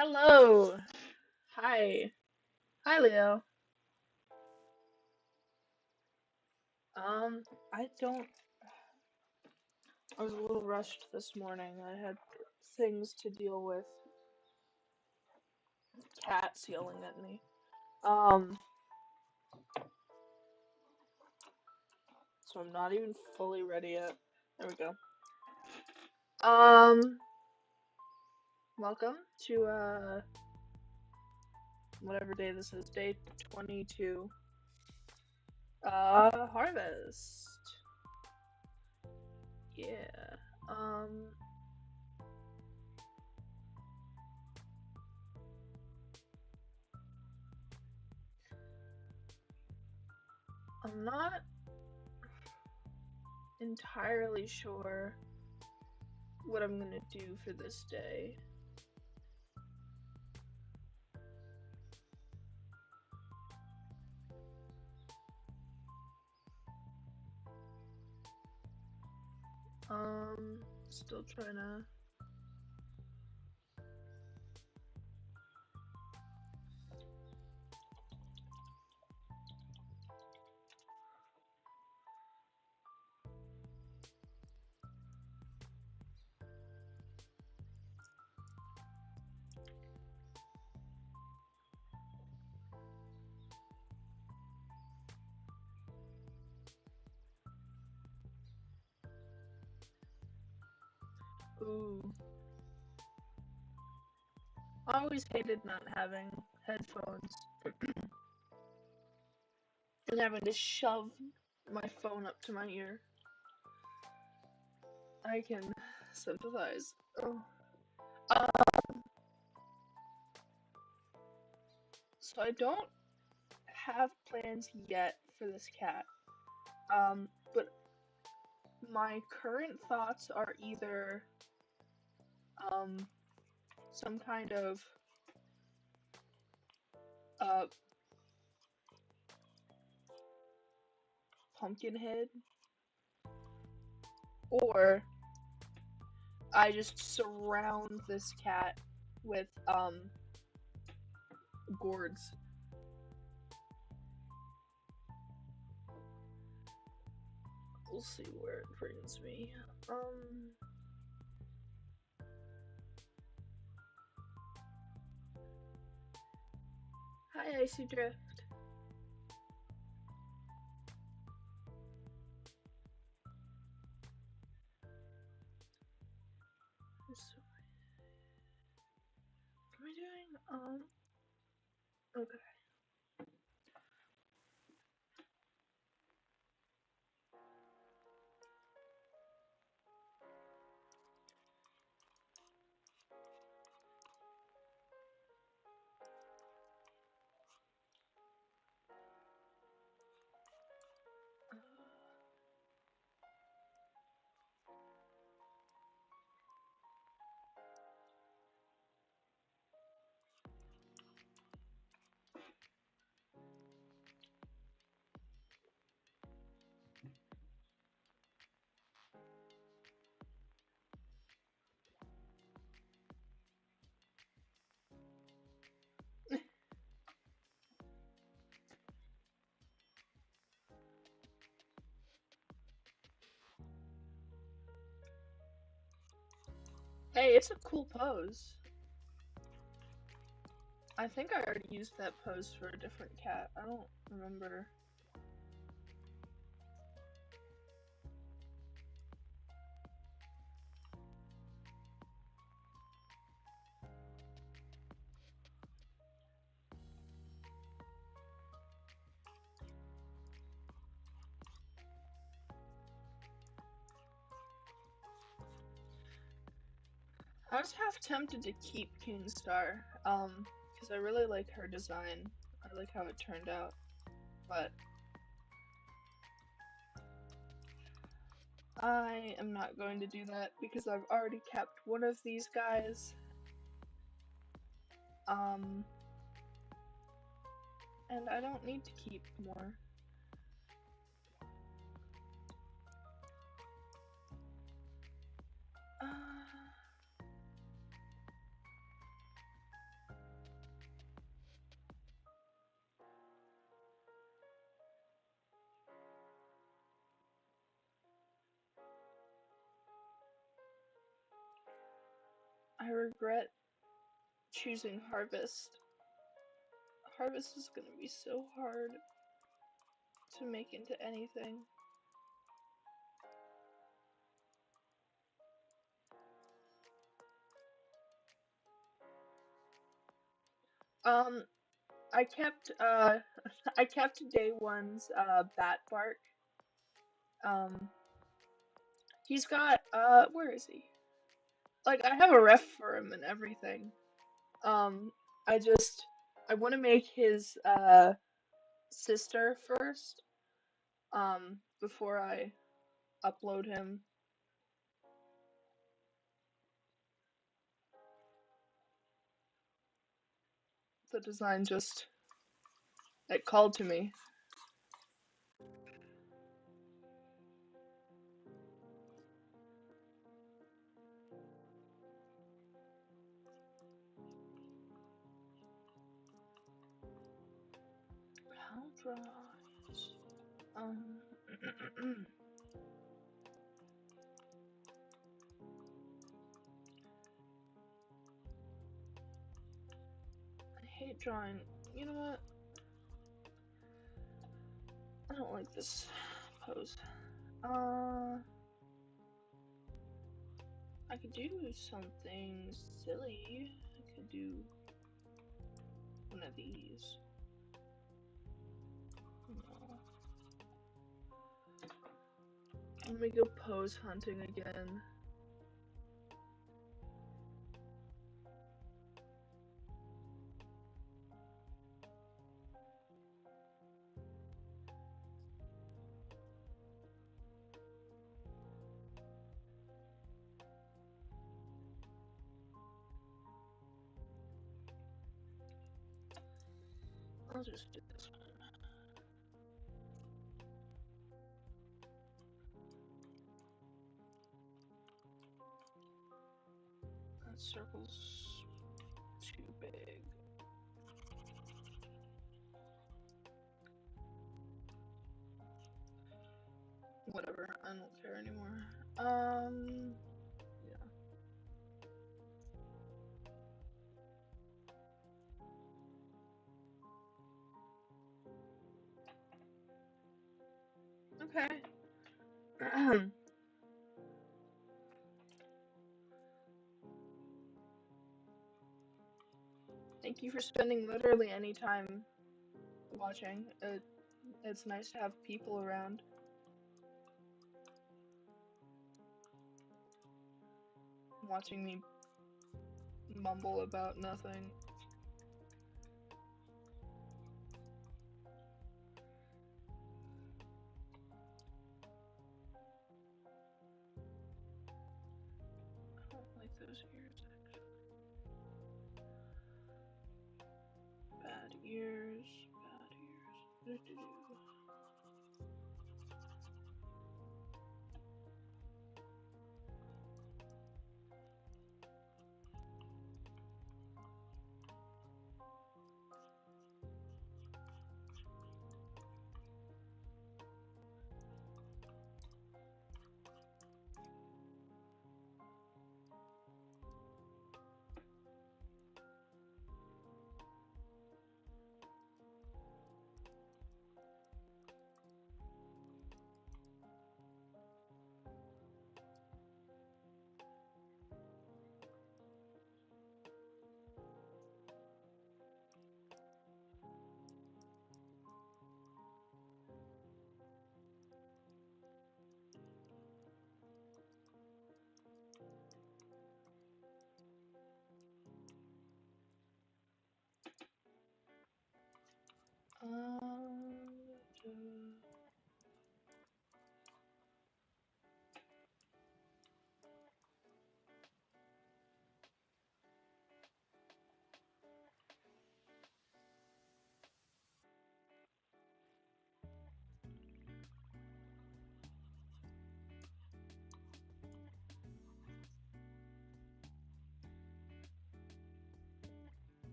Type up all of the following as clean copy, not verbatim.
Hello. Hi. Hi, Leo. I don't. I was a little rushed this morning. I had things to deal with. Cats yelling at me. Um, so I'm not even fully ready yet. There we go. Um, welcome to whatever day this is, day 22. Harvest. Yeah. Um, I'm not entirely sure what I'm gonna do for this day. Still trying to. Ooh. I always hated not having headphones and having to shove my phone up to my ear. I can sympathize. Oh. So I don't have plans yet for this cat. But my current thoughts are either um some kind of uh pumpkin head, or I just surround this cat with gourds. We'll see where it brings me. Um, Hi, Icy Drift. So, what am I doing? Okay. Hey, it's a cool pose. I think I already used that pose for a different cat. I don't remember. I was half tempted to keep Keenstar, because I really like her design. I like how it turned out, but I am not going to do that because I've already kept one of these guys. Um, and I don't need to keep more. Uh, I regret choosing Harvest. Harvest is gonna be so hard to make into anything. Um, I kept I kept day one's bat bark. Um, he's got where is he? Like I have a ref for him and everything. Um, I just I want to make his sister first. Before I upload him. The design just it called to me. How dry? Um, I hate drawing. You know what? I don't like this pose. I could do something silly. I could do one of these. No. Let me go pose hunting again. I'll just do this one. That circle's too big. Whatever, I don't care anymore. Yeah. Okay. Thank you for spending literally any time watching. It's nice to have people around. Watching me mumble about nothing. I don't like those ears, actually. Bad ears, bad ears.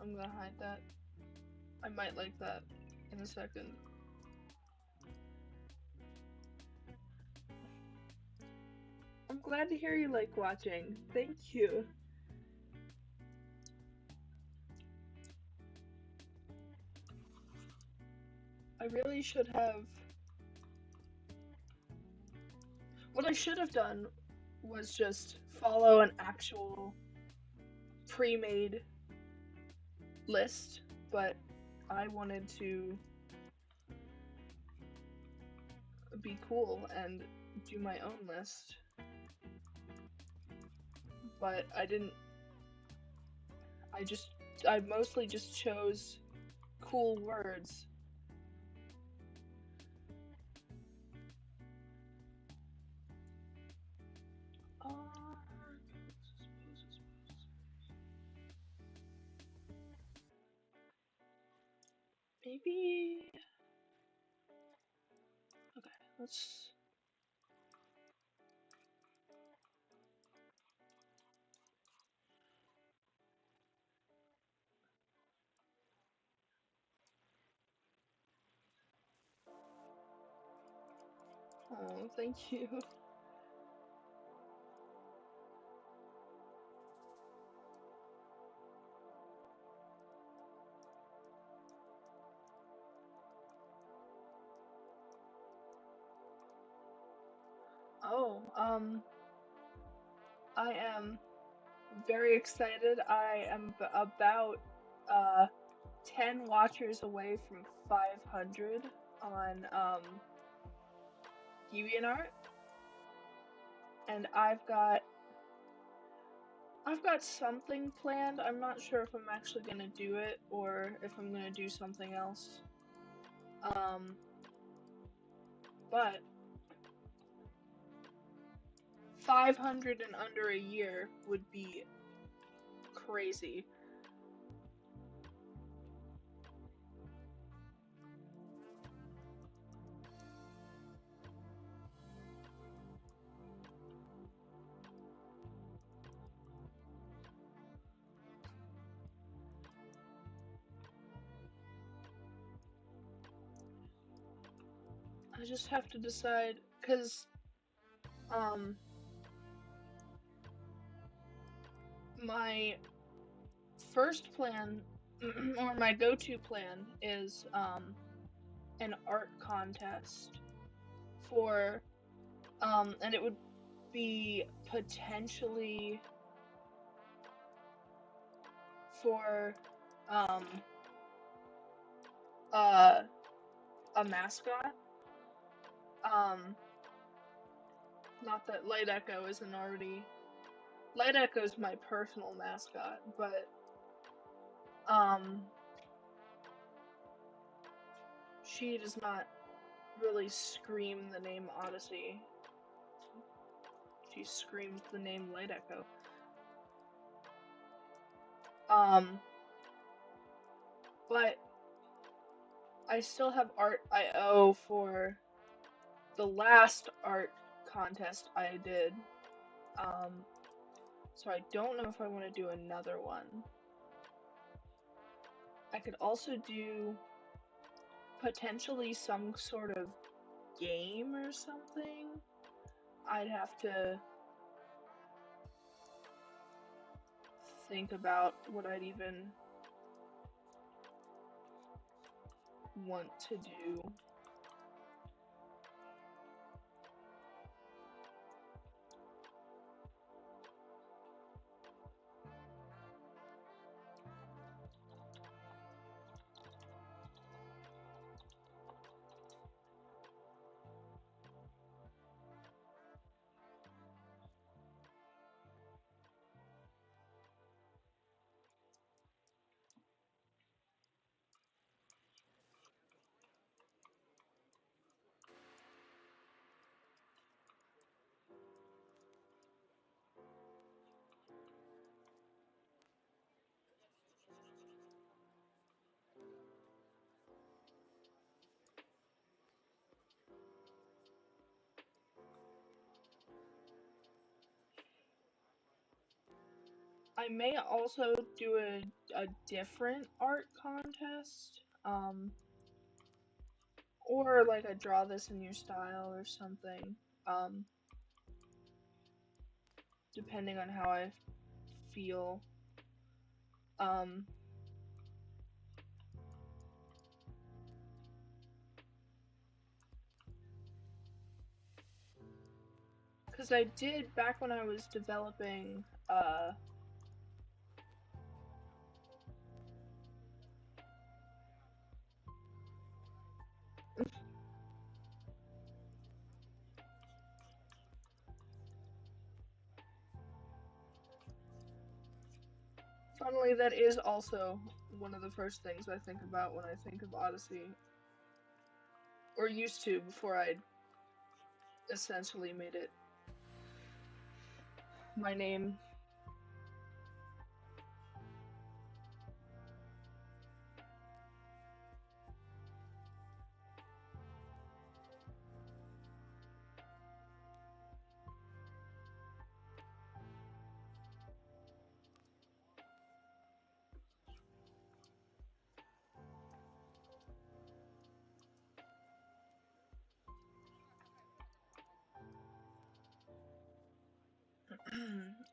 I'm gonna hide that. I might like that in a second. I'm glad to hear you like watching. Thank you. I really should have. What I should have done was just follow an actual pre-made list, but I wanted to be cool and do my own list. But I didn't. I mostly just chose cool words. Uh, maybe. Okay, let's. Oh, thank you. Oh, I am very excited. I am about uh 10 watchers away from 500 on DeviantArt, and I've got something planned. I'm not sure if I'm actually gonna do it or if I'm gonna do something else. But 500 in under a year would be crazy. I just have to decide, cause um my first plan or my go-to plan is an art contest for and it would be potentially for um uh a mascot. Um Not that Light Echo isn't already Light Echo's my personal mascot, but um she does not really scream the name Odyssey. She screams the name Light Echo. Um but I still have art.io for the last art contest I did. Um so I don't know if I want to do another one. I could also do potentially some sort of game or something. I'd have to think about what I'd even want to do. I may also do a different art contest, or like a draw this in your style or something, um, depending on how I feel. Um, because I did back when I was developing, funnily, that is also one of the first things I think about when I think of Odyssey, or used to before I essentially made it my name.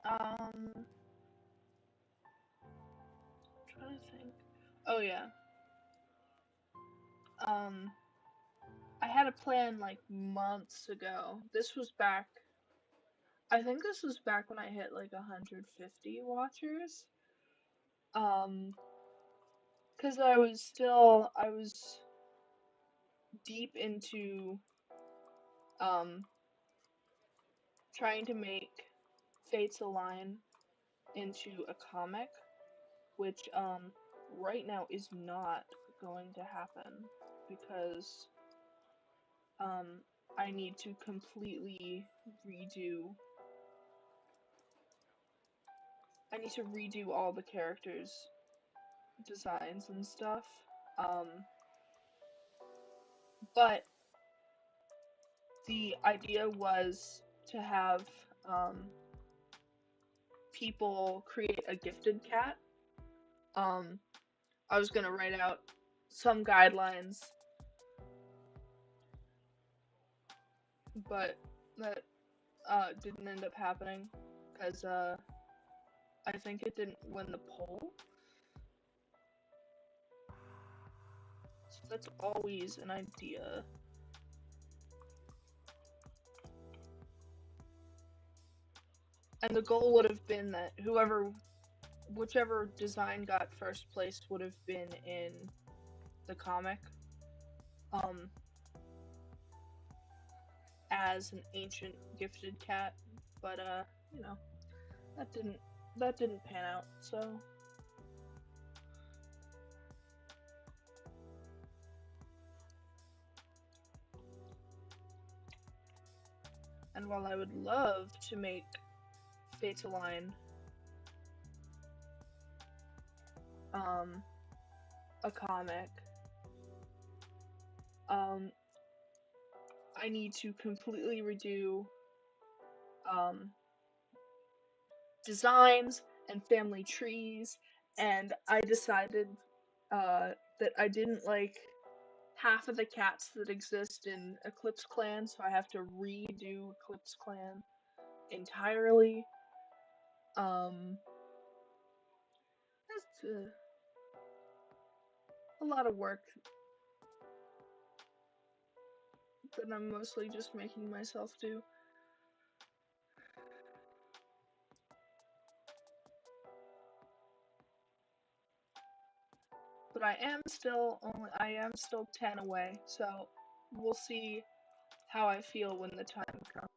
um, trying to think. Oh yeah. Um, I had a plan like months ago. This was back. I think this was back when I hit like 150 watchers. Um, because I was deep into um trying to make Fates Align into a comic, which right now is not going to happen because um I need to completely redo I need to redo all the characters' designs and stuff. Um, but the idea was to have um, people create a gifted cat. Um, I was gonna write out some guidelines, but that didn't end up happening because I think it didn't win the poll. So that's always an idea. And the goal would have been that whichever design got first place would have been in the comic, um, as an ancient gifted cat, but you know, that didn't that didn't pan out. So, and while I would love to make Fataline um a comic, um, I need to completely redo um designs and family trees, and I decided that I didn't like half of the cats that exist in Eclipse Clan, so I have to redo Eclipse Clan entirely. Um, that's a lot of work that I'm mostly just making myself do. But I am still 10 away, so we'll see how I feel when the time comes.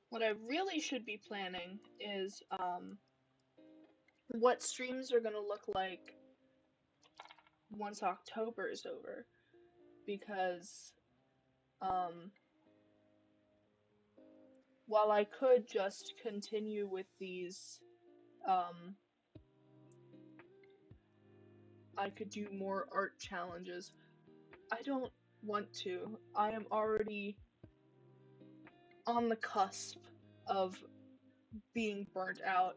What I really should be planning is what streams are gonna look like once October is over, because um, while I could just continue with these, um, I could do more art challenges. I don't want to. I am already on the cusp of being burnt out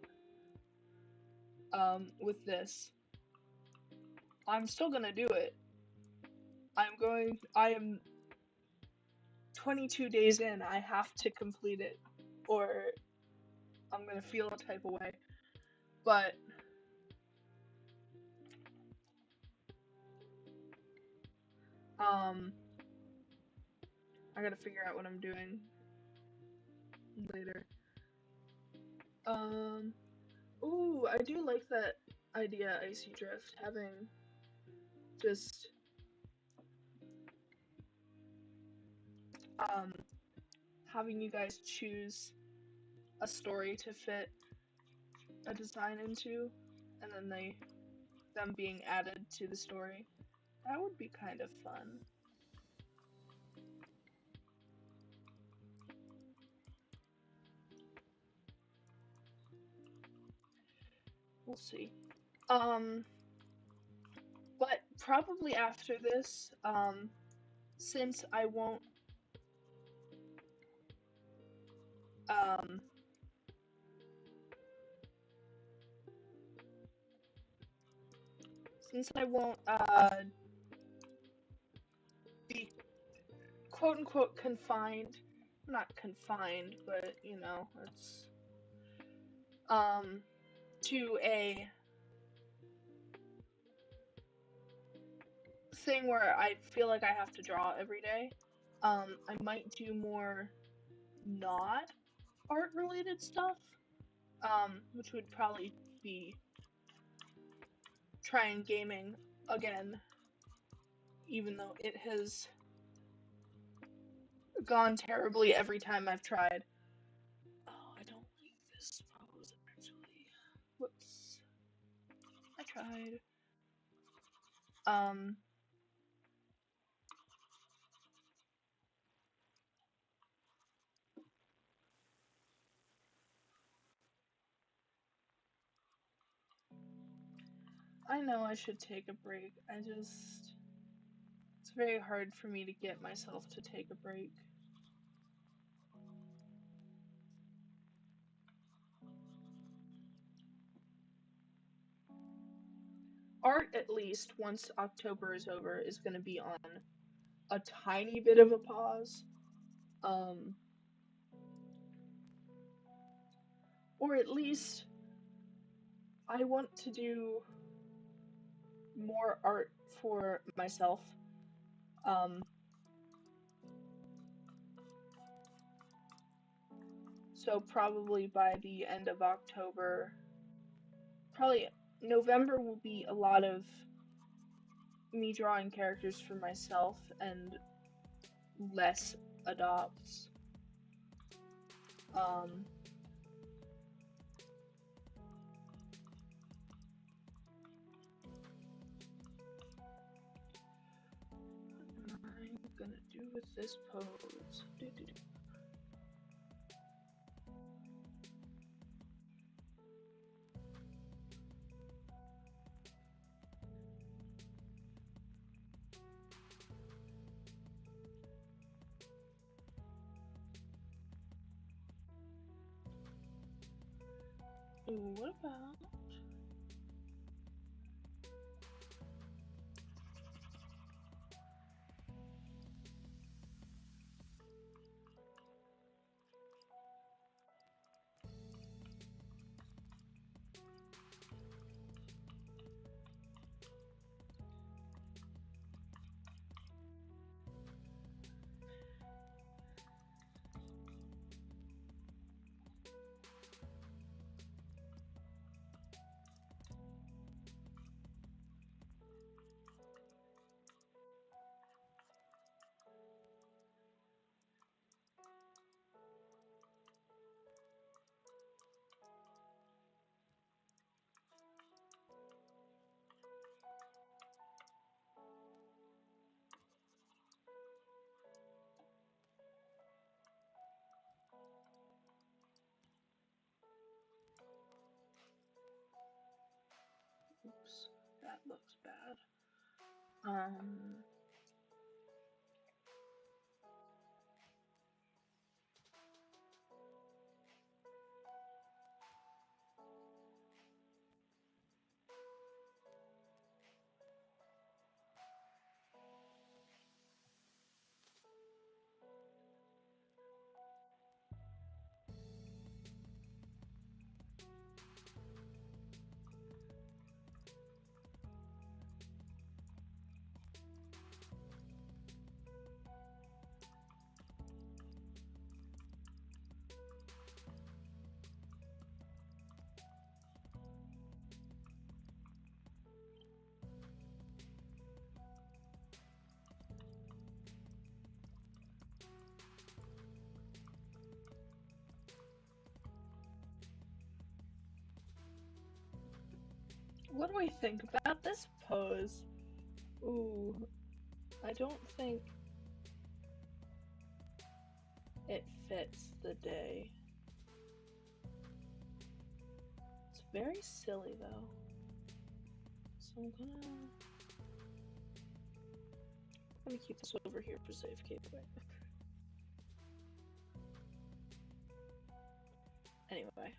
with this. I'm still gonna do it. I am 22 days in. I have to complete it, or I'm gonna feel a type of way. But um, I gotta figure out what I'm doing later. Um, ooh, I do like that idea, Icy Drift, just um having you guys choose a story to fit a design into, and then them being added to the story. That would be kind of fun. We'll see. Um, but probably after this, since I won't, um, since I won't, be quote unquote confined, not confined, but you know, it's, um, to a thing where I feel like I have to draw every day. I might do more not art related stuff, which would probably be trying gaming again, even though it has gone terribly every time I've tried. Oh, I don't like this pose actually. Whoops. I tried. Um, I know I should take a break. It's very hard for me to get myself to take a break. Art, at least, once October is over, is going to be on a tiny bit of a pause. Um, or at least I want to do more art for myself. Um, so probably by the end of October, probably November will be a lot of me drawing characters for myself and less adopts. Um, what am I gonna do with this pose? Ooh, what about? Um, what do we think about this pose? Ooh, I don't think it fits the day. It's very silly though. So I'm gonna keep this over here for safekeeping. Anyway.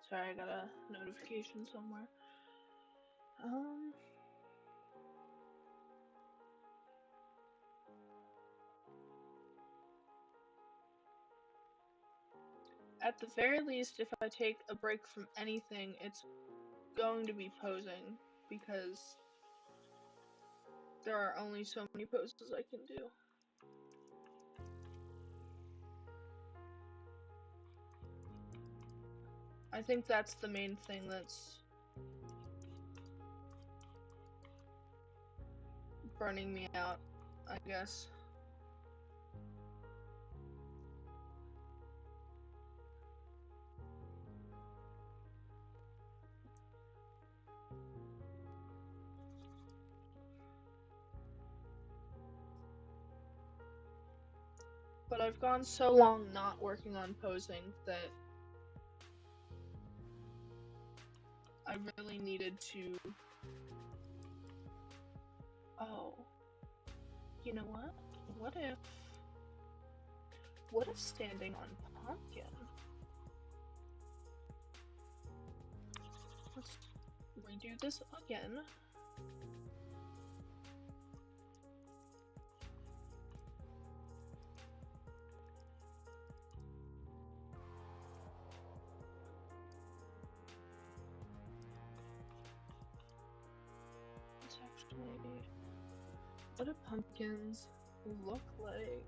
Sorry, I got a notification somewhere. At the very least, if I take a break from anything, it's going to be posing, because there are only so many poses I can do. I think that's the main thing that's burning me out, I guess. But I've gone so long not working on posing that I really needed to... Oh. You know what? What if standing on pumpkin? Let's redo this again. Let's actually... What do pumpkins look like?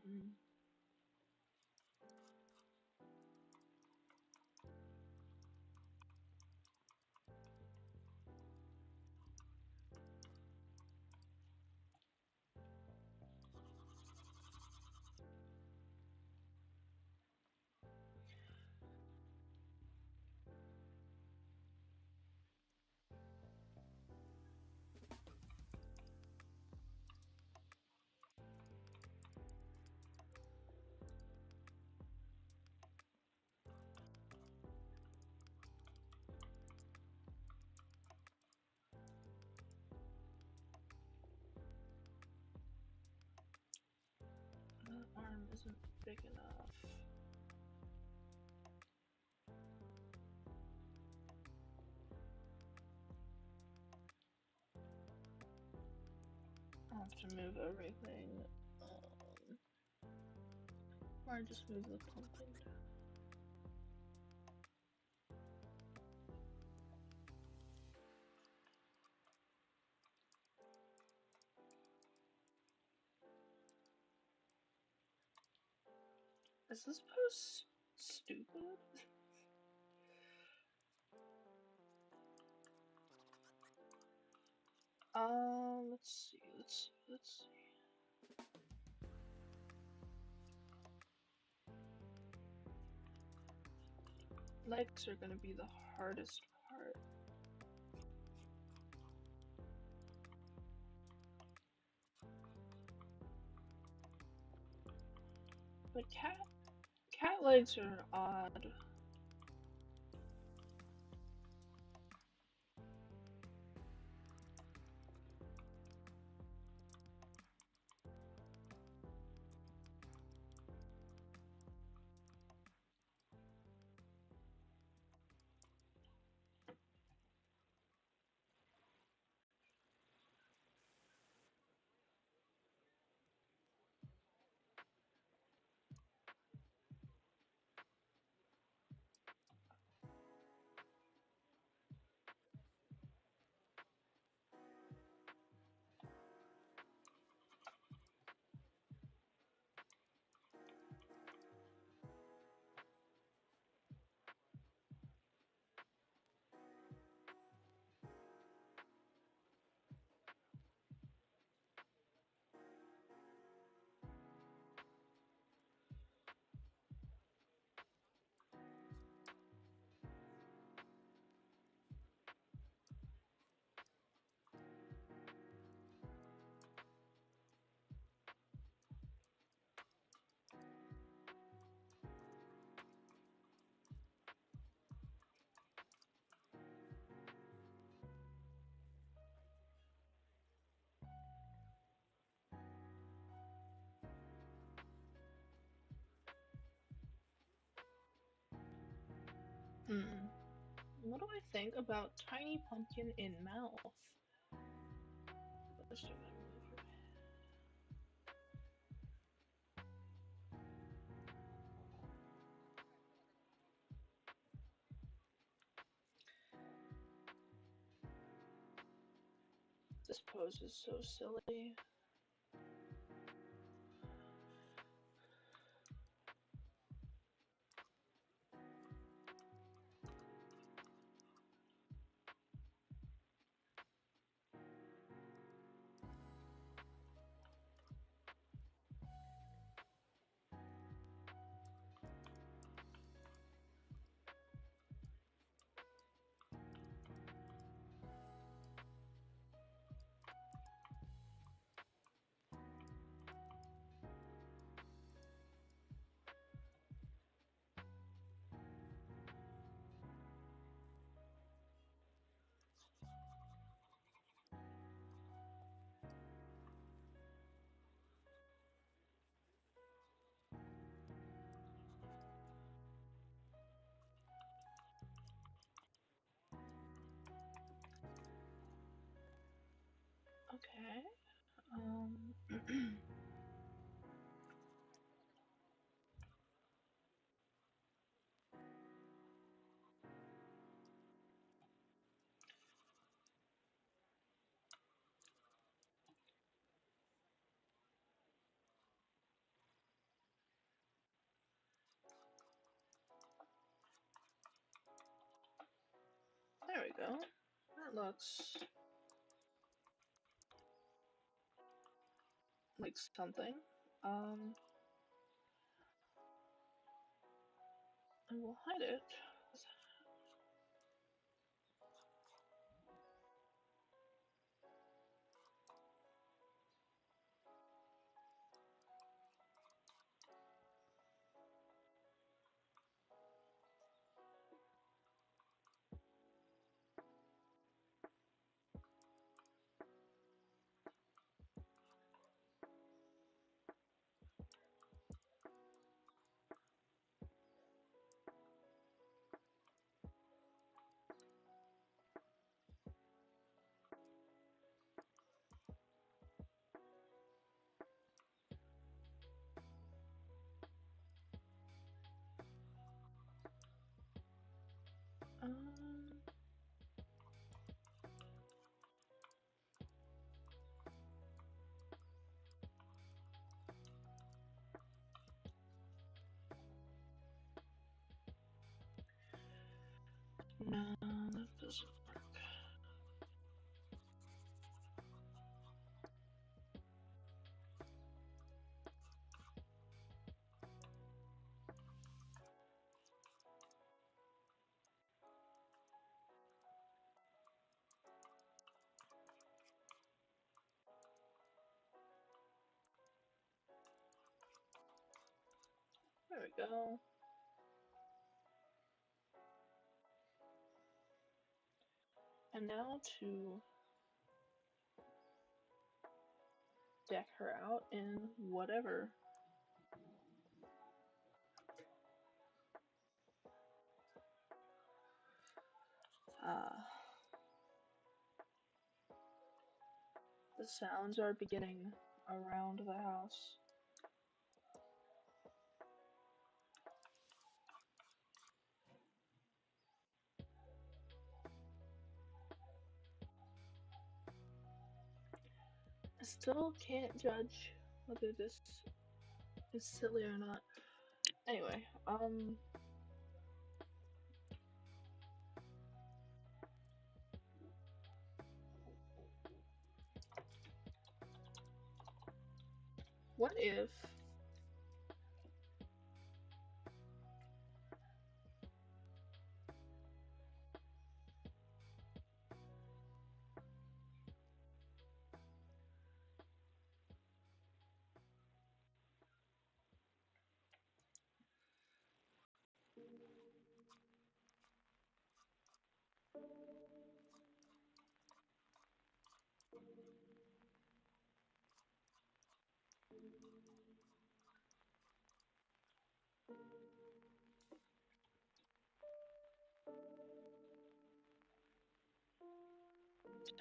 Mm. isn't big enough. I'll have to move everything. Or just move the pumpkin down. Is this post stupid? Let's see. Legs are gonna be the hardest part. But cat legs are odd. What do I think about tiny pumpkin in mouth? First, I'm gonna move your This pose is so silly. Okay. There we go. That looks like something. And we'll hide it. No, that doesn't work. There we go. And now to deck her out in whatever. The sounds are beginning around the house. I still can't judge whether this is silly or not. Anyway, what if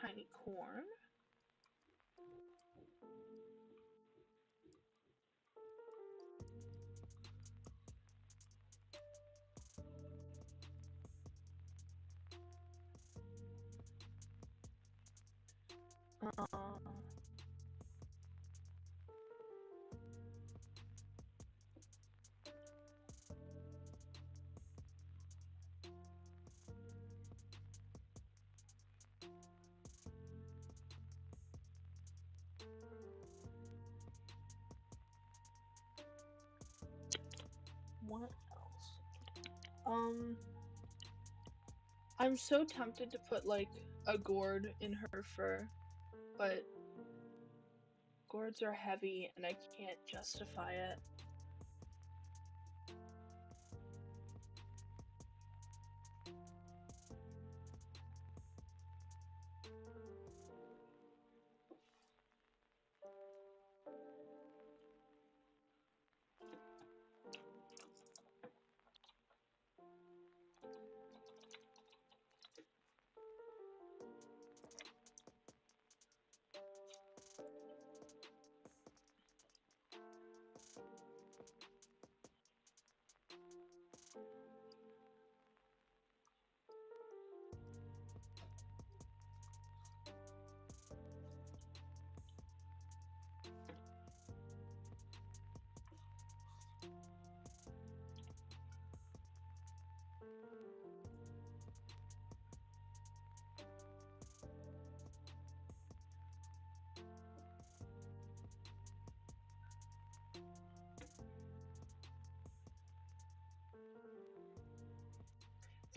tiny corn? Uh, what else? I'm so tempted to put like a gourd in her fur, but gourds are heavy and I can't justify it.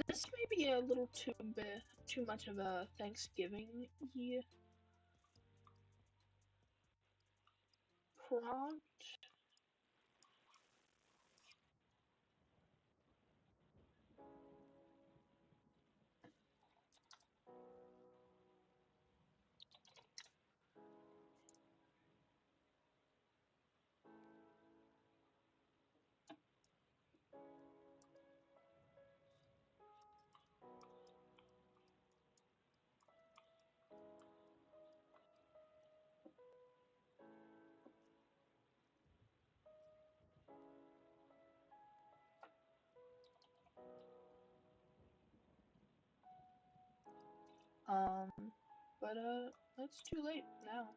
This may be a little too much of a Thanksgiving-y prompt. Um, but it's too late now.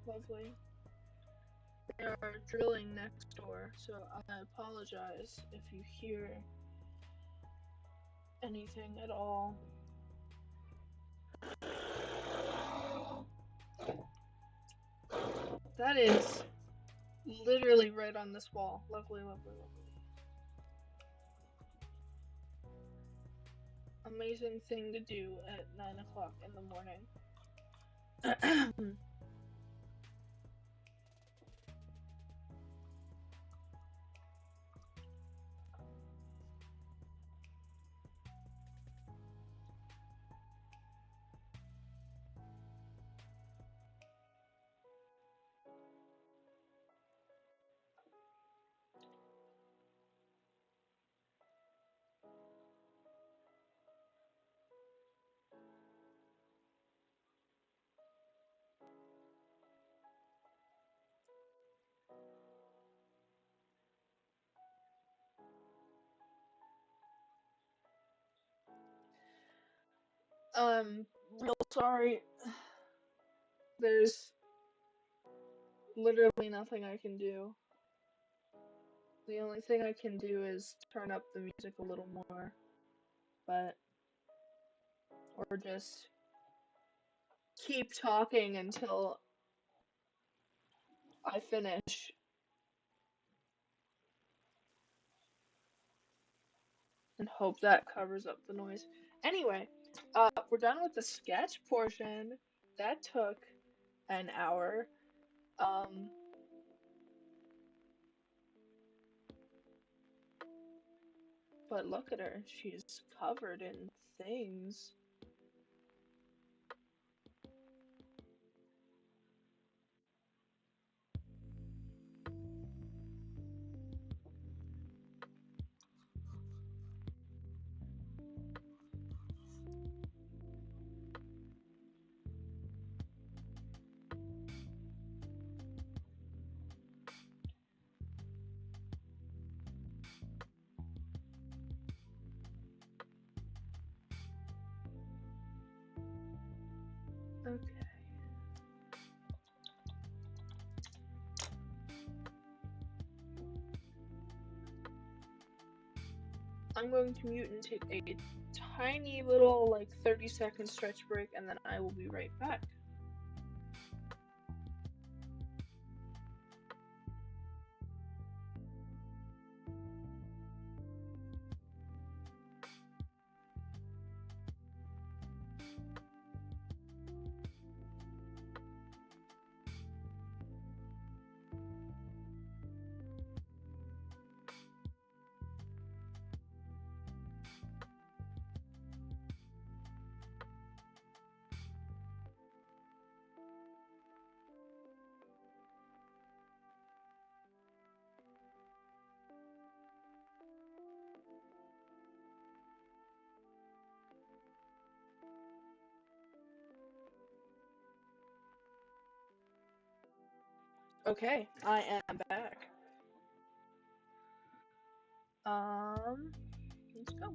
Lovely. They are drilling next door, so I apologize if you hear anything at all. That is literally right on this wall. Lovely, lovely, lovely. Amazing thing to do at 9 o'clock in the morning. Real sorry. There's literally nothing I can do. The only thing I can do is turn up the music a little more, but or just keep talking until I finish and hope that covers up the noise. Anyway, we're done with the sketch portion. That took an hour. But look at her. She's covered in things. Okay. I'm going to mute and take a tiny little, like, 30-second stretch break, and then I will be right back. Okay, I am back. Let's go.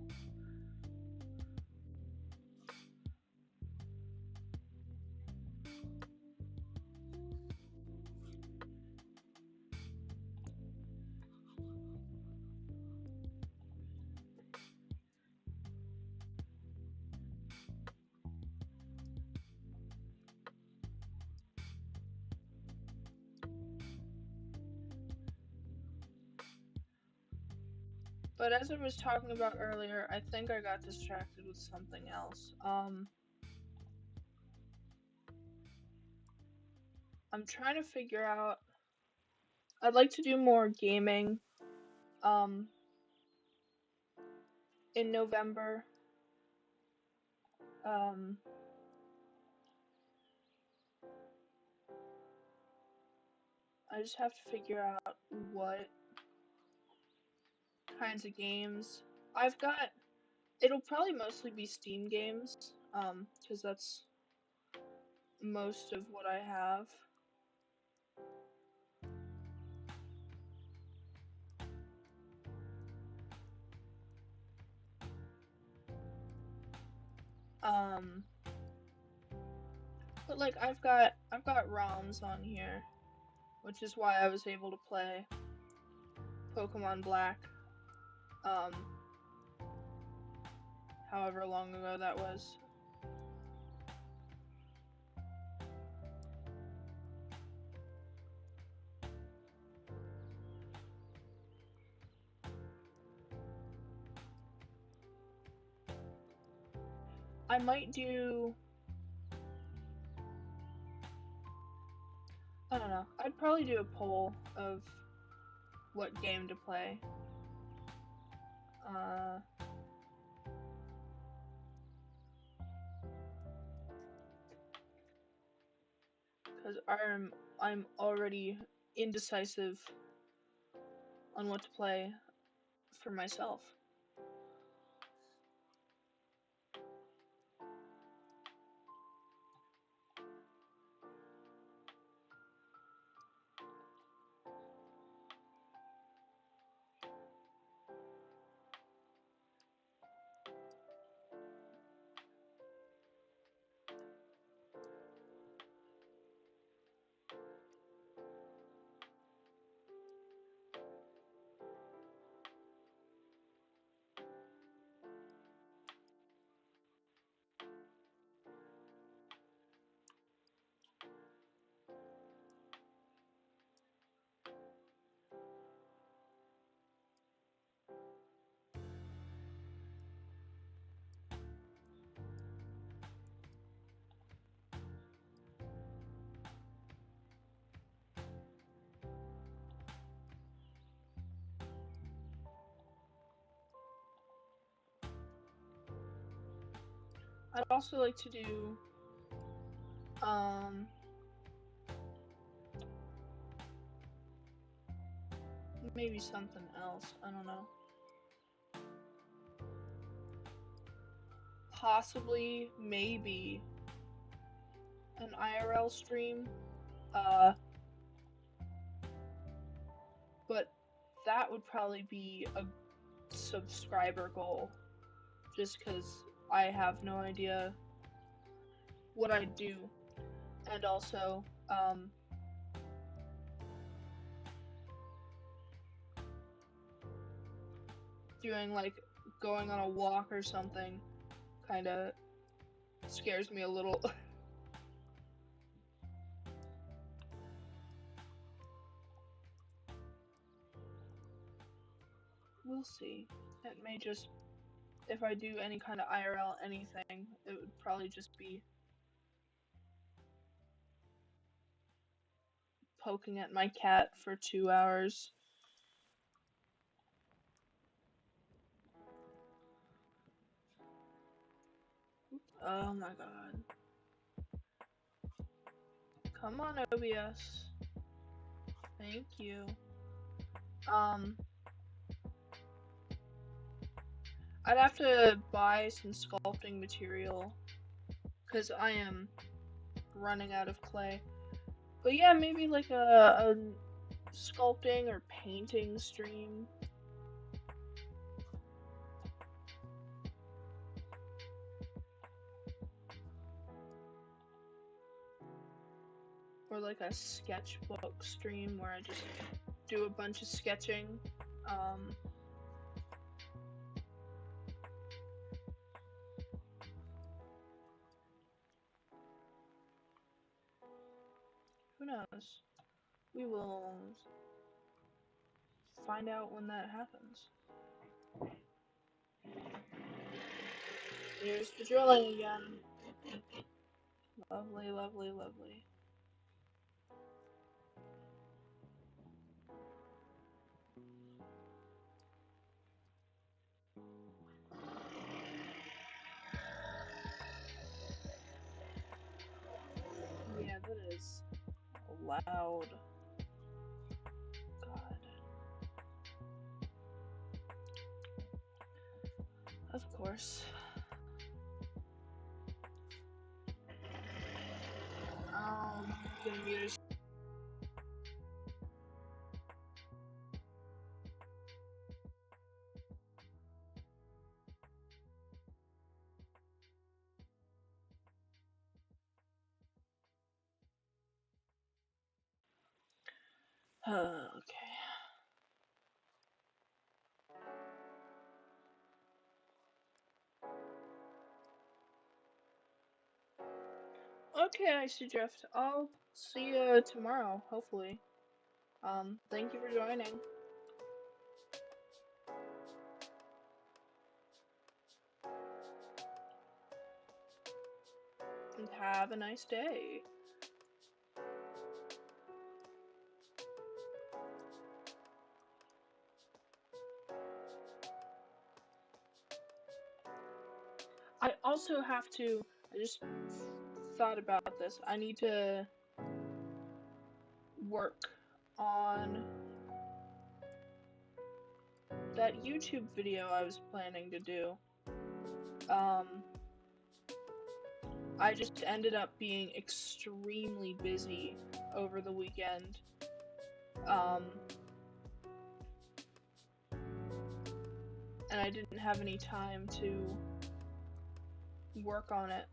But as I was talking about earlier, I think I got distracted with something else. I'm trying to figure out. I'd like to do more gaming. In November. I just have to figure out what kinds of games I've got. It'll probably mostly be Steam games, because that's most of what I have. But like I've got ROMs on here, which is why I was able to play Pokemon Black, um, however long ago that was. I might do, I don't know, I'd probably do a poll of what game to play. Uh, because I'm already indecisive on what to play for myself. I'd also like to do, um, maybe something else. I don't know. Possibly, maybe an IRL stream. Uh, but that would probably be a subscriber goal, just because I have no idea what I'd do, and also, doing like going on a walk or something kind of scares me a little. We'll see. It may just, if I do any kind of IRL anything, it would probably just be poking at my cat for 2 hours. Oh my god. Come on, OBS. Thank you. I'd have to buy some sculpting material, because I am running out of clay. But yeah, maybe like a sculpting or painting stream. Or like a sketchbook stream where I just do a bunch of sketching. Who knows? We will find out when that happens. Here's the drilling again. Lovely, lovely, lovely. Yeah, that is loud. God. Of course. Gonna mute Okay. Okay, Icy Drift. I'll see you tomorrow, hopefully. Thank you for joining, and have a nice day. I also have to, I just thought about this. I need to work on that YouTube video I was planning to do. I just ended up being extremely busy over the weekend. And I didn't have any time to work on it.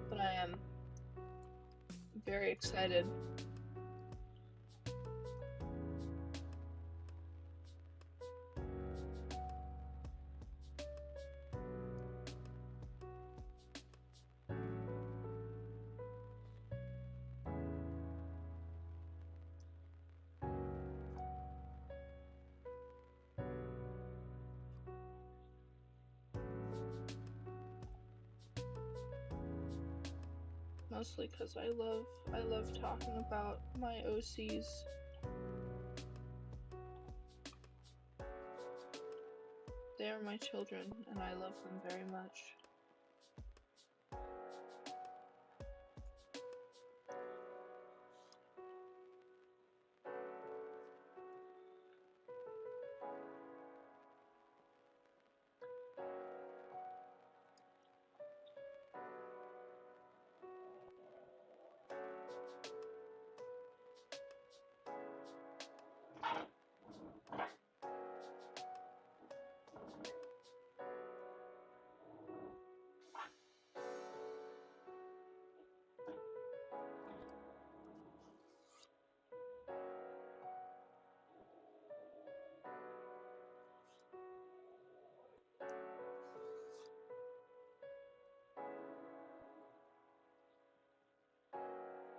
But I am very excited. Mostly because I love talking about my OCs. They are my children, and I love them very much.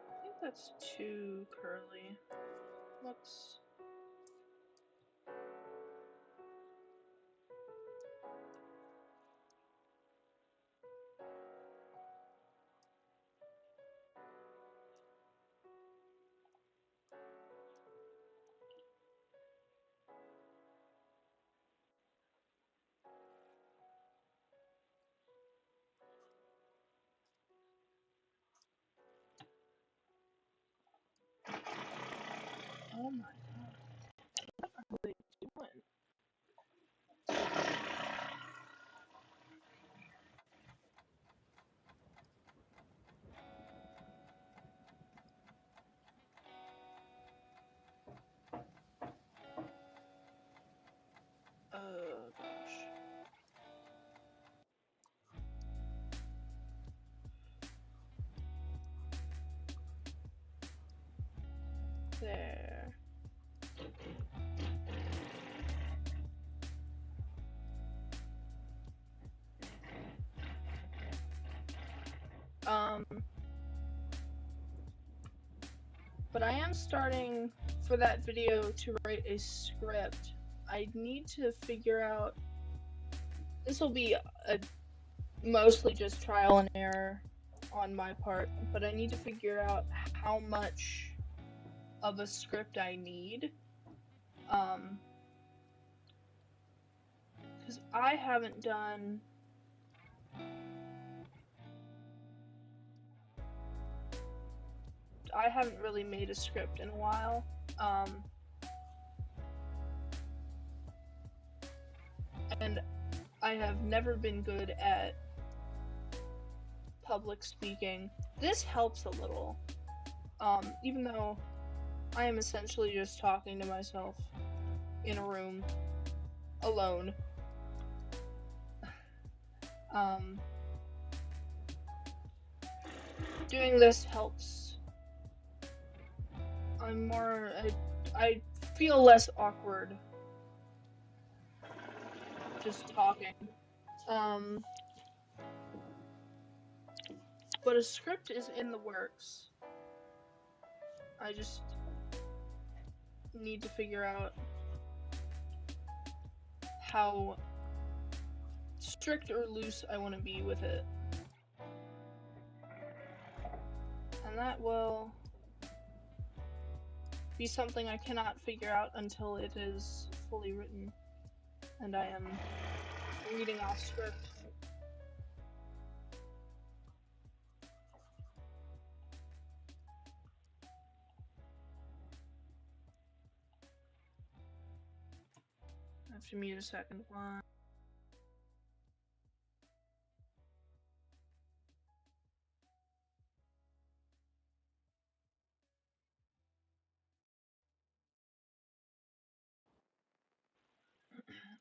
I think that's too curly. Let's... Oh my god. What are they doing? Oh gosh. There. But I am starting for that video to write a script. I need to figure out, this will be mostly just trial and error on my part, but I need to figure out how much of a script I need. Because I haven't done... I haven't really made a script in a while. And I have never been good at public speaking. This helps a little. Even though I am essentially just talking to myself in a room alone. Doing this helps I'm more. I feel less awkward just talking. Um, but a script is in the works. I just need to figure out how strict or loose I want to be with it. And that will be something I cannot figure out until it is fully written and I am reading off script. I have to mute a second one.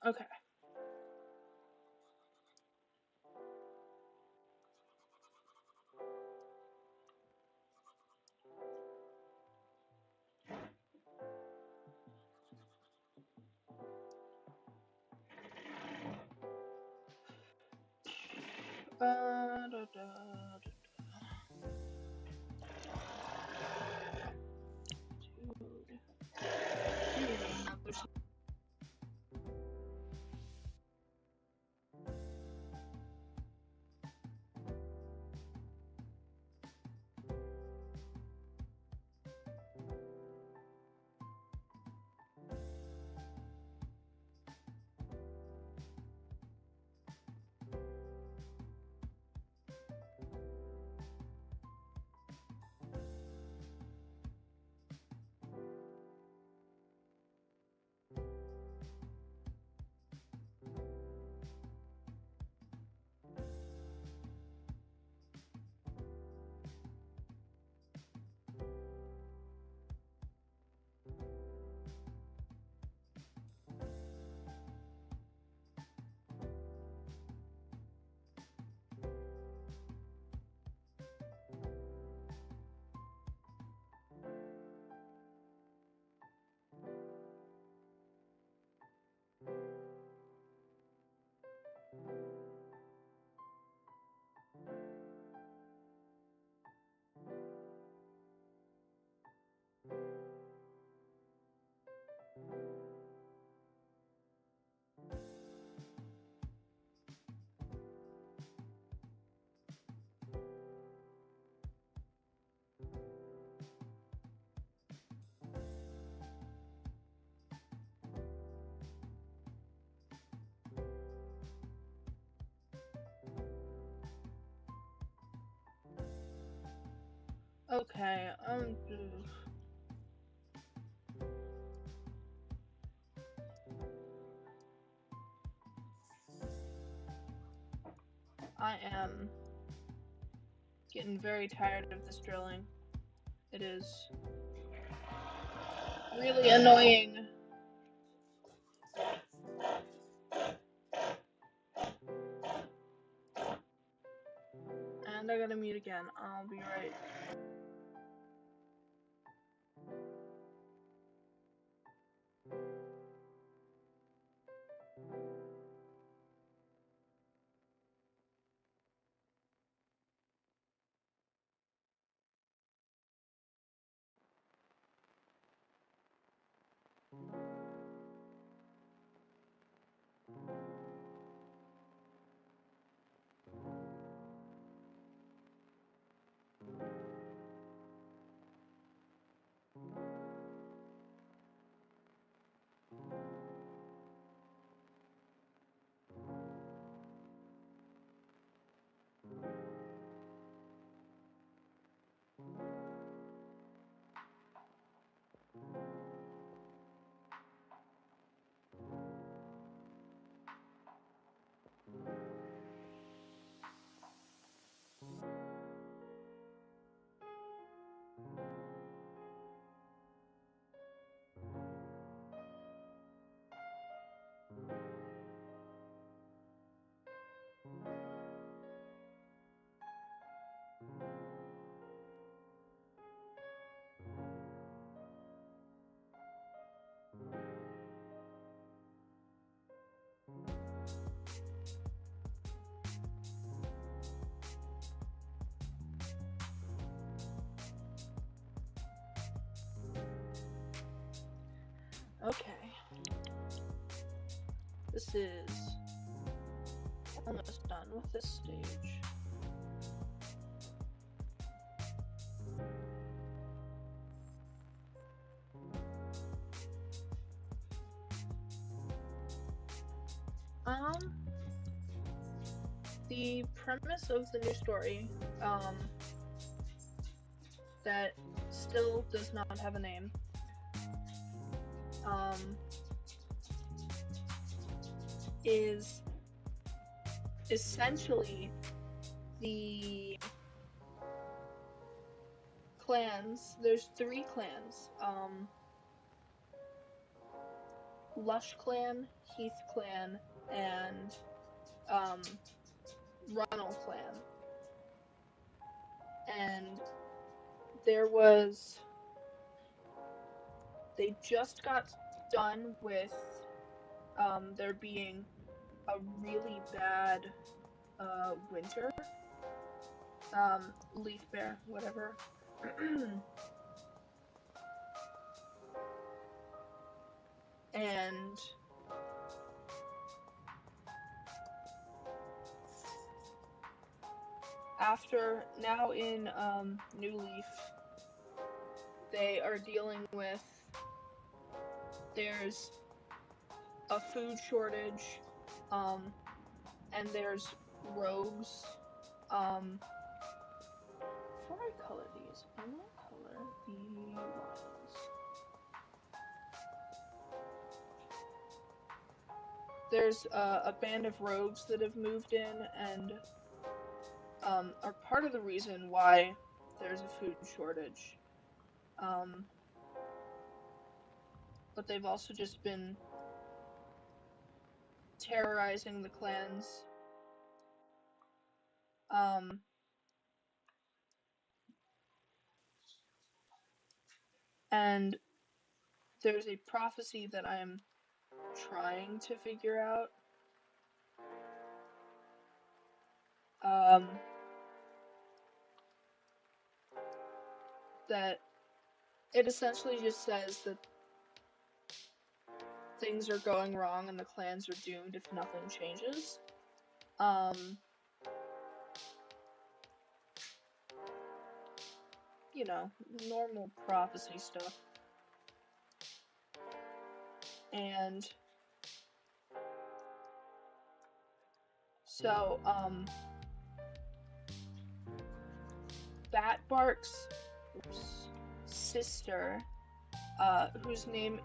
Okay. Da, da, da. Dude. Okay, I am getting very tired of this drilling. It is really annoying. And I gotta mute again. I'll be right. Okay. This is almost done with this stage. The premise of the new story, that still does not have a name, is essentially the clans. There's 3 clans. Lush Clan, Heath Clan, and Runnel Clan. And they just got done with there being a really bad winter. Leaf bear, whatever. And after, now in New Leaf, they are dealing with, there's a food shortage, and there's rogues. Before I color these, I'm gonna color the lines. There's a band of rogues that have moved in and are part of the reason why there's a food shortage. But they've also just been terrorizing the clans. And there's a prophecy that I'm trying to figure out. That it essentially just says that things are going wrong and the clans are doomed if nothing changes. You know, normal prophecy stuff. And so, Batbark's sister, whose name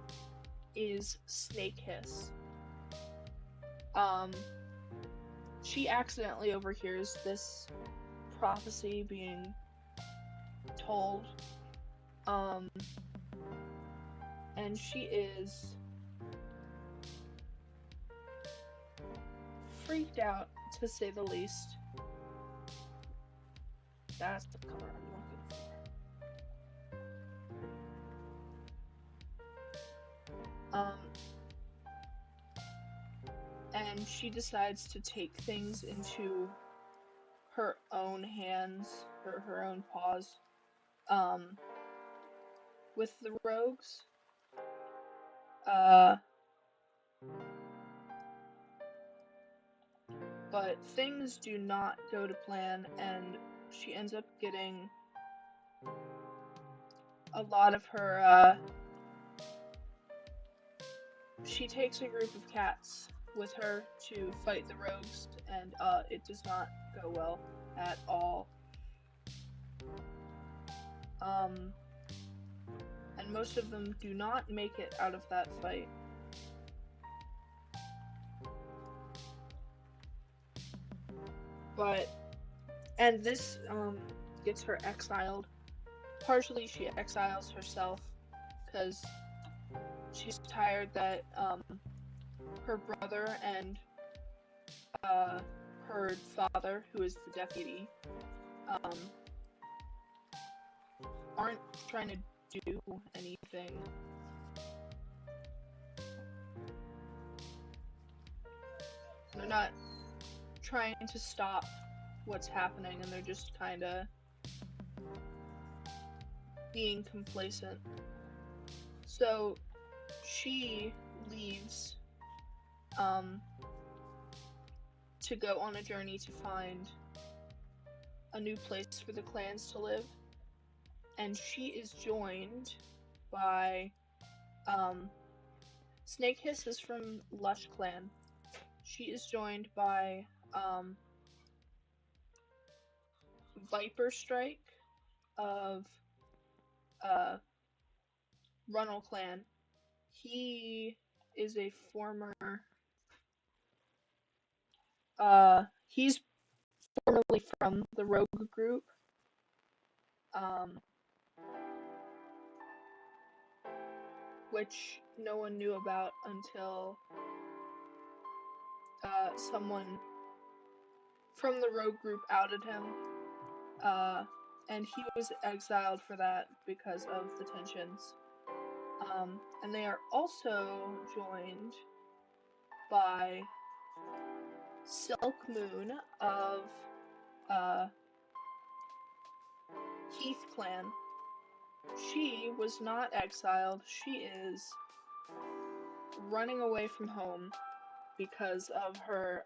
is Snakehiss, she accidentally overhears this prophecy being told, and she is freaked out, to say the least. That's the color I'm looking for. And she decides to take things into her own hands, or her own paws, with the rogues. But things do not go to plan, and she ends up getting a lot of her, she takes a group of cats with her to fight the rogues, and it does not go well at all. And most of them do not make it out of that fight. And this gets her exiled. Partially she exiles herself because she's tired that her brother and her father, who is the deputy, aren't trying to do anything. They're not trying to stop what's happening, and they're just kind of being complacent. So she leaves um, to go on a journey to find a new place for the clans to live, and she is joined by um, Snake Hiss is from Lush Clan. She is joined by um, Viper Strike of uh, Runnel Clan. He is a former. He's formerly from the Rogue group. Um, which no one knew about until someone from the Rogue group outed him. And he was exiled for that because of the tensions. And they are also joined by Silk Moon of Heath Clan. She was not exiled. She is running away from home because of her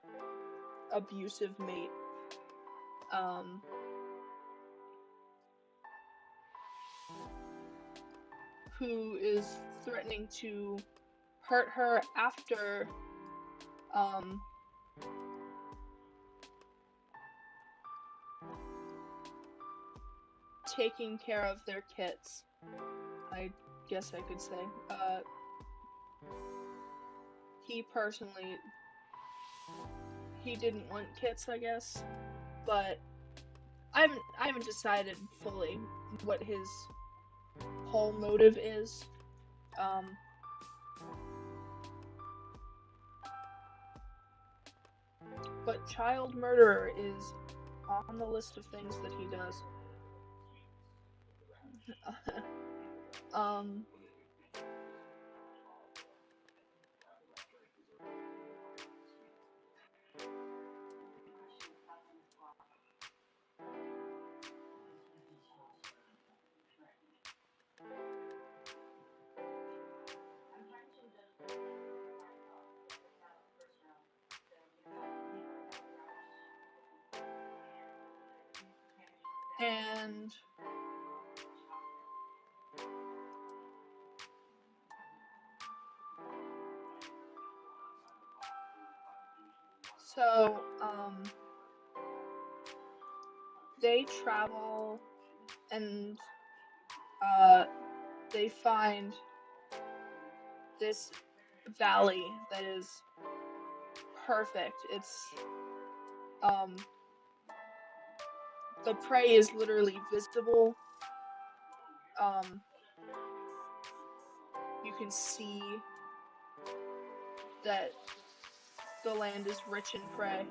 abusive mate. Who is threatening to hurt her after taking care of their kits, I guess I could say. He personally, he didn't want kits, I guess, but I haven't decided fully what his whole motive is. But child murderer is on the list of things that he does. And so, they travel and they find this valley that is perfect. It's the prey is literally visible. You can see that the land is rich in prey.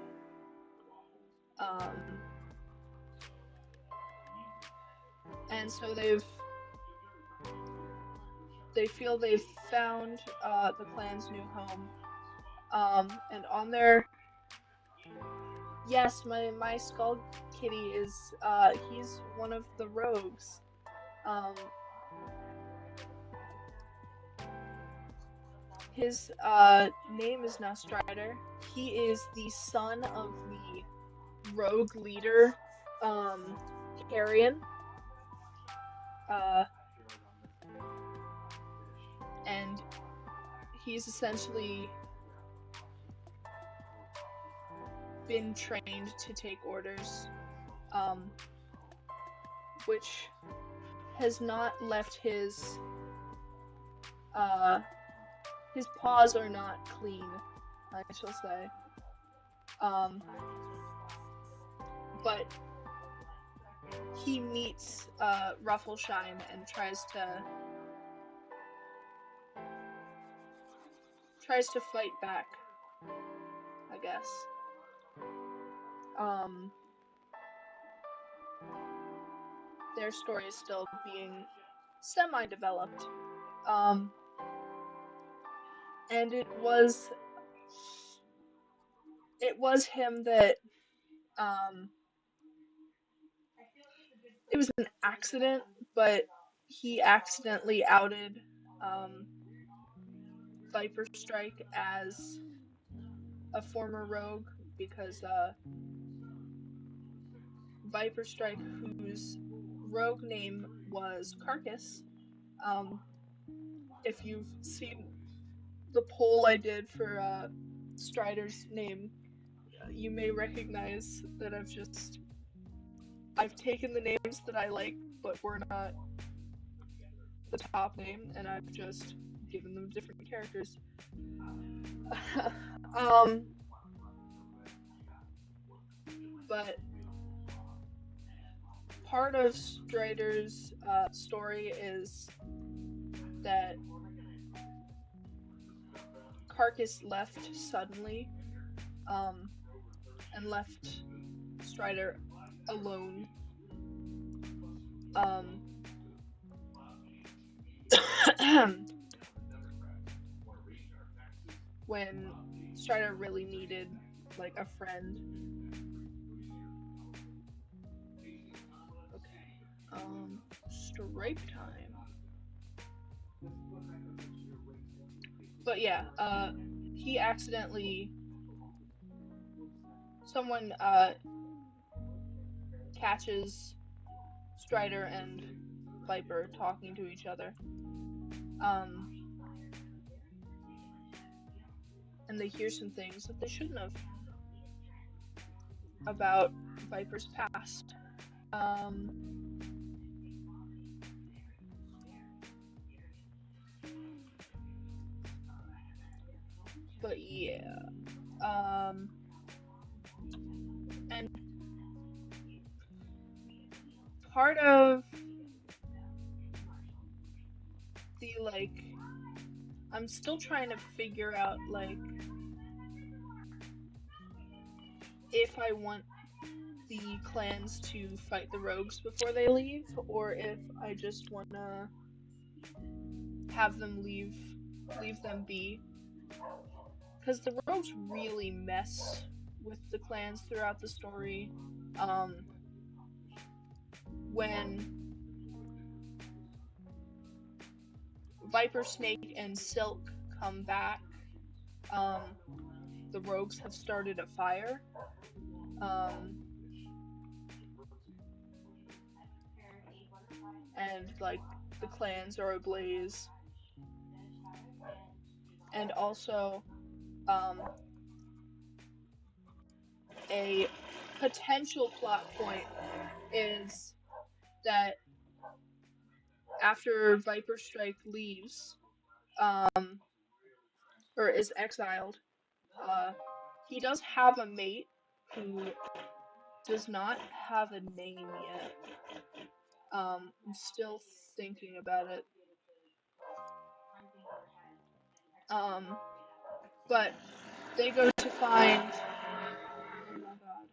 And so they feel they've found the clan's new home. And on their yes, my Skull Kitty is he's one of the rogues. His name is now Strider. He is the son of the rogue leader, Carrion. And he's essentially been trained to take orders, which has not left his paws are not clean, I shall say. But he meets Ruffleshine and tries to fight back, I guess. Their story is still being semi-developed. And it was him that it was an accident, but he accidentally outed Viper Strike as a former rogue because Viper Strike, whose rogue name was Carcass. Um, if you've seen the poll I did for Strider's name, you may recognize that I've taken the names that I like, but were not the top name, and I've just given them different characters. um, but part of Strider's story is that Carcass left suddenly, and left Strider alone. When Strider really needed like a friend. Okay. Stripe time. But yeah, he accidentally someone catches Strider and Viper talking to each other. And they hear some things that they shouldn't have about Viper's past. But yeah. And part of the like I'm still trying to figure out like if I want the clans to fight the rogues before they leave, or if I just wanna have them leave them be. Because the rogues really mess with the clans throughout the story. When Viper, Snake, and Silk come back, the rogues have started a fire. And like the clans are ablaze. And also, a potential plot point is that after Viper Strike leaves, or is exiled, he does have a mate who does not have a name yet. I'm still thinking about it. But they go to find. Oh my god.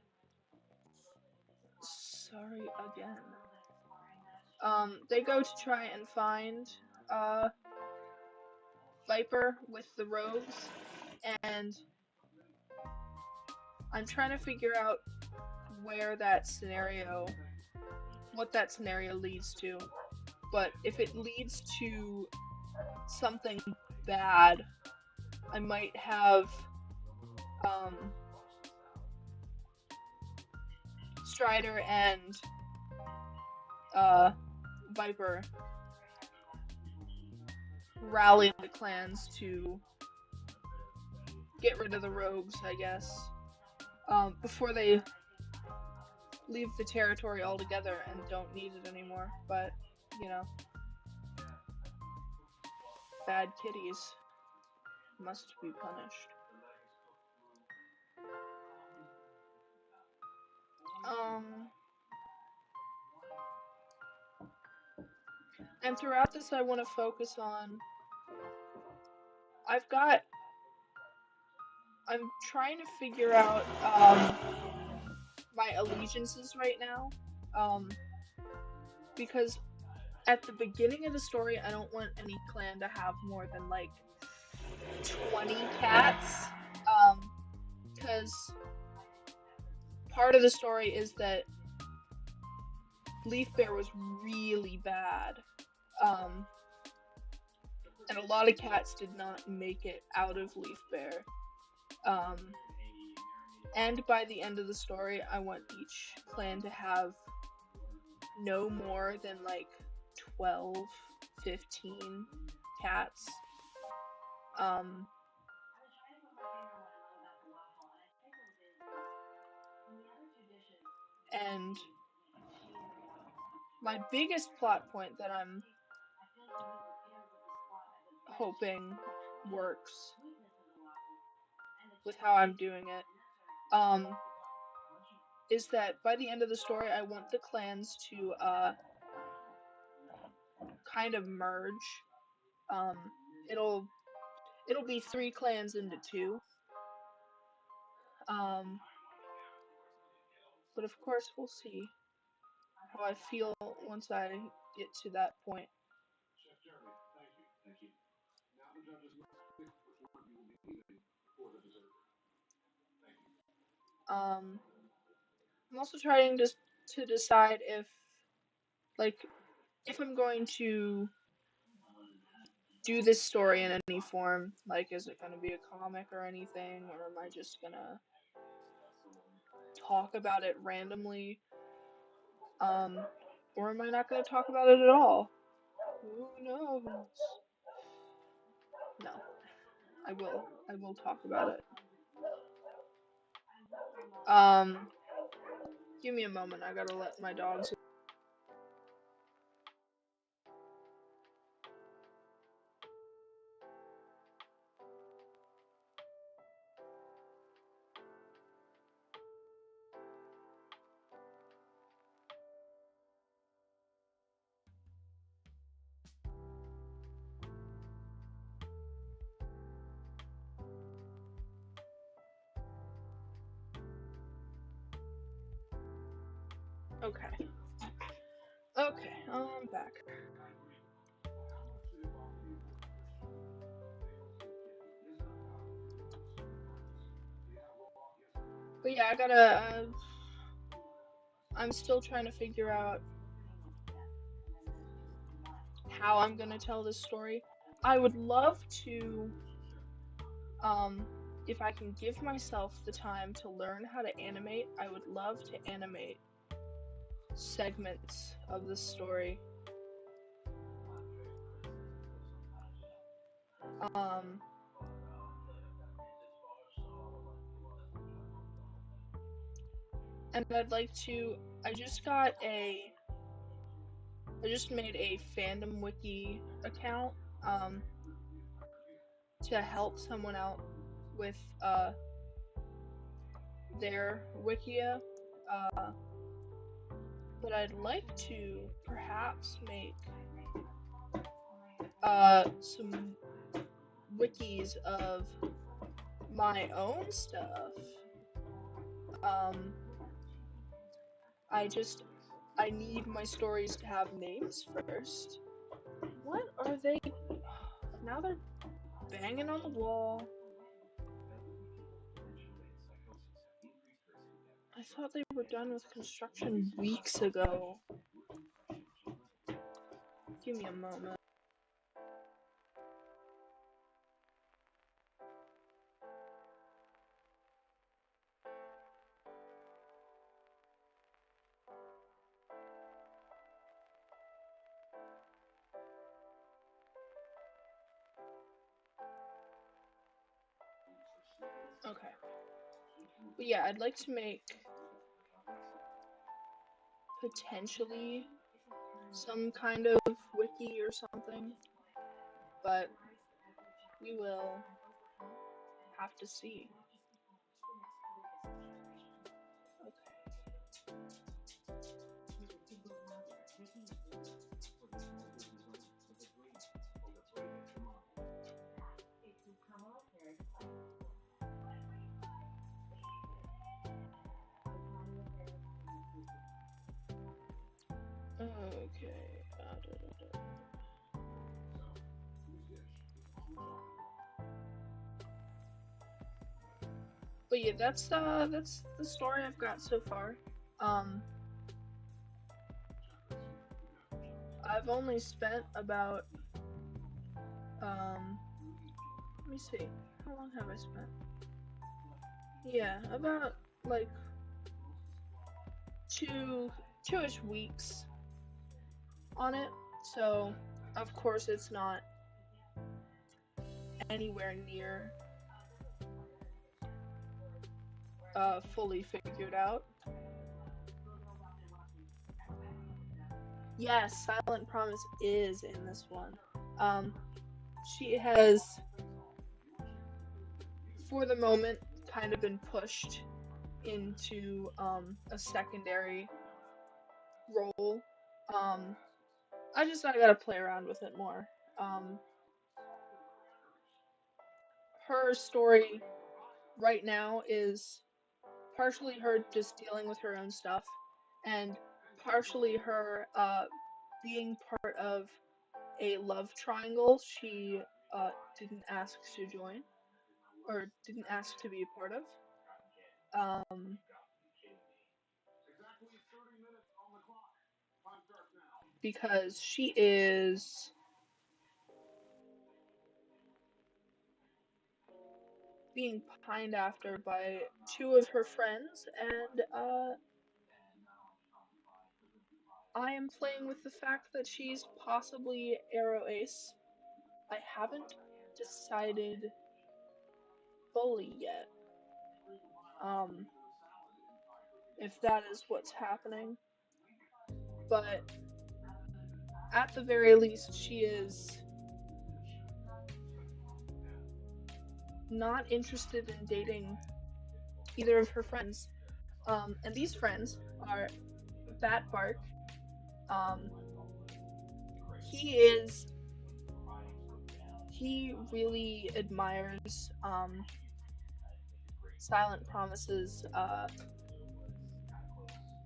Sorry again. They go to try and find Viper with the rogues, and I'm trying to figure out what that scenario leads to. But if it leads to something bad, I might have Strider and Viper rally the clans to get rid of the rogues, I guess, before they leave the territory altogether and don't need it anymore. But, you know, bad kitties must be punished. And throughout this, I want to focus on. I'm trying to figure out my allegiances right now, because at the beginning of the story, I don't want any clan to have more than like 20 cats, because part of the story is that Leaf Bear was really bad. and a lot of cats did not make it out of Leaf Bear. And by the end of the story, I want each clan to have no more than like 12, 15 cats. And my biggest plot point that I'm hoping works with how I'm doing it, is that by the end of the story, I want the clans to kind of merge. It'll be 3 clans into 2. But of course, we'll see how I feel once I get to that point. I'm also trying to decide if, like, if I'm going to do this story in any form. Like, is it going to be a comic or anything, or am I just gonna talk about it randomly? Or am I not gonna talk about it at all? Who knows? No, I will. I will talk about it. Give me a moment. I gotta let my dogs. Okay. Okay, I'm back. But yeah, I gotta. I'm still trying to figure out how I'm gonna tell this story. I would love to, if I can give myself the time to learn how to animate, I would love to animate segments of the story. Um, and I'd like to. I just got a. I just made a fandom wiki account to help someone out with their wikia. But I'd like to perhaps make some wikis of my own stuff. I need my stories to have names first. What are they? Now they're banging on the wall. I thought they were done with construction weeks ago. Give me a moment. Okay. But yeah, I'd like to make potentially some kind of wiki or something, but we will have to see. Okay. But yeah, that's the story I've got so far. I've only spent about Let me see. How long have I spent? Yeah, about like two-ish weeks on it. So, of course, it's not anywhere near fully figured out. Yes, Silent Promise is in this one. Um, she has, for the moment, kind of been pushed into a secondary role. Um, I gotta play around with it more. Um, her story right now is partially her just dealing with her own stuff, and partially her being part of a love triangle she didn't ask to join or didn't ask to be a part of. Um, because she is being pined after by two of her friends, and I am playing with the fact that she's possibly Arrow Ace. I haven't decided fully yet um, if that is what's happening, but at the very least, she is not interested in dating either of her friends. And these friends are Batbark. Um, he is he really admires Silent Promise's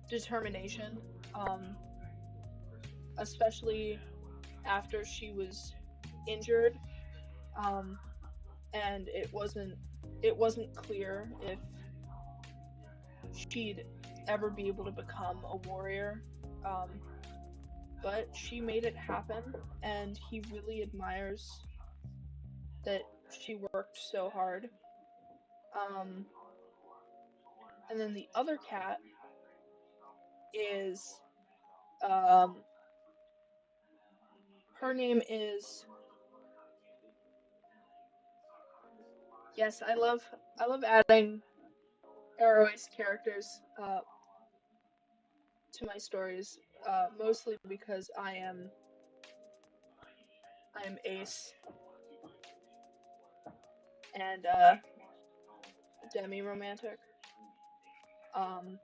determination, um, especially after she was injured, um, and it wasn't clear if she'd ever be able to become a warrior. Um, but she made it happen, and he really admires that she worked so hard. Um, and then the other cat is um, her name is, yes, I love adding Arrow's characters to my stories, mostly because I am Ace and demi romantic. Um,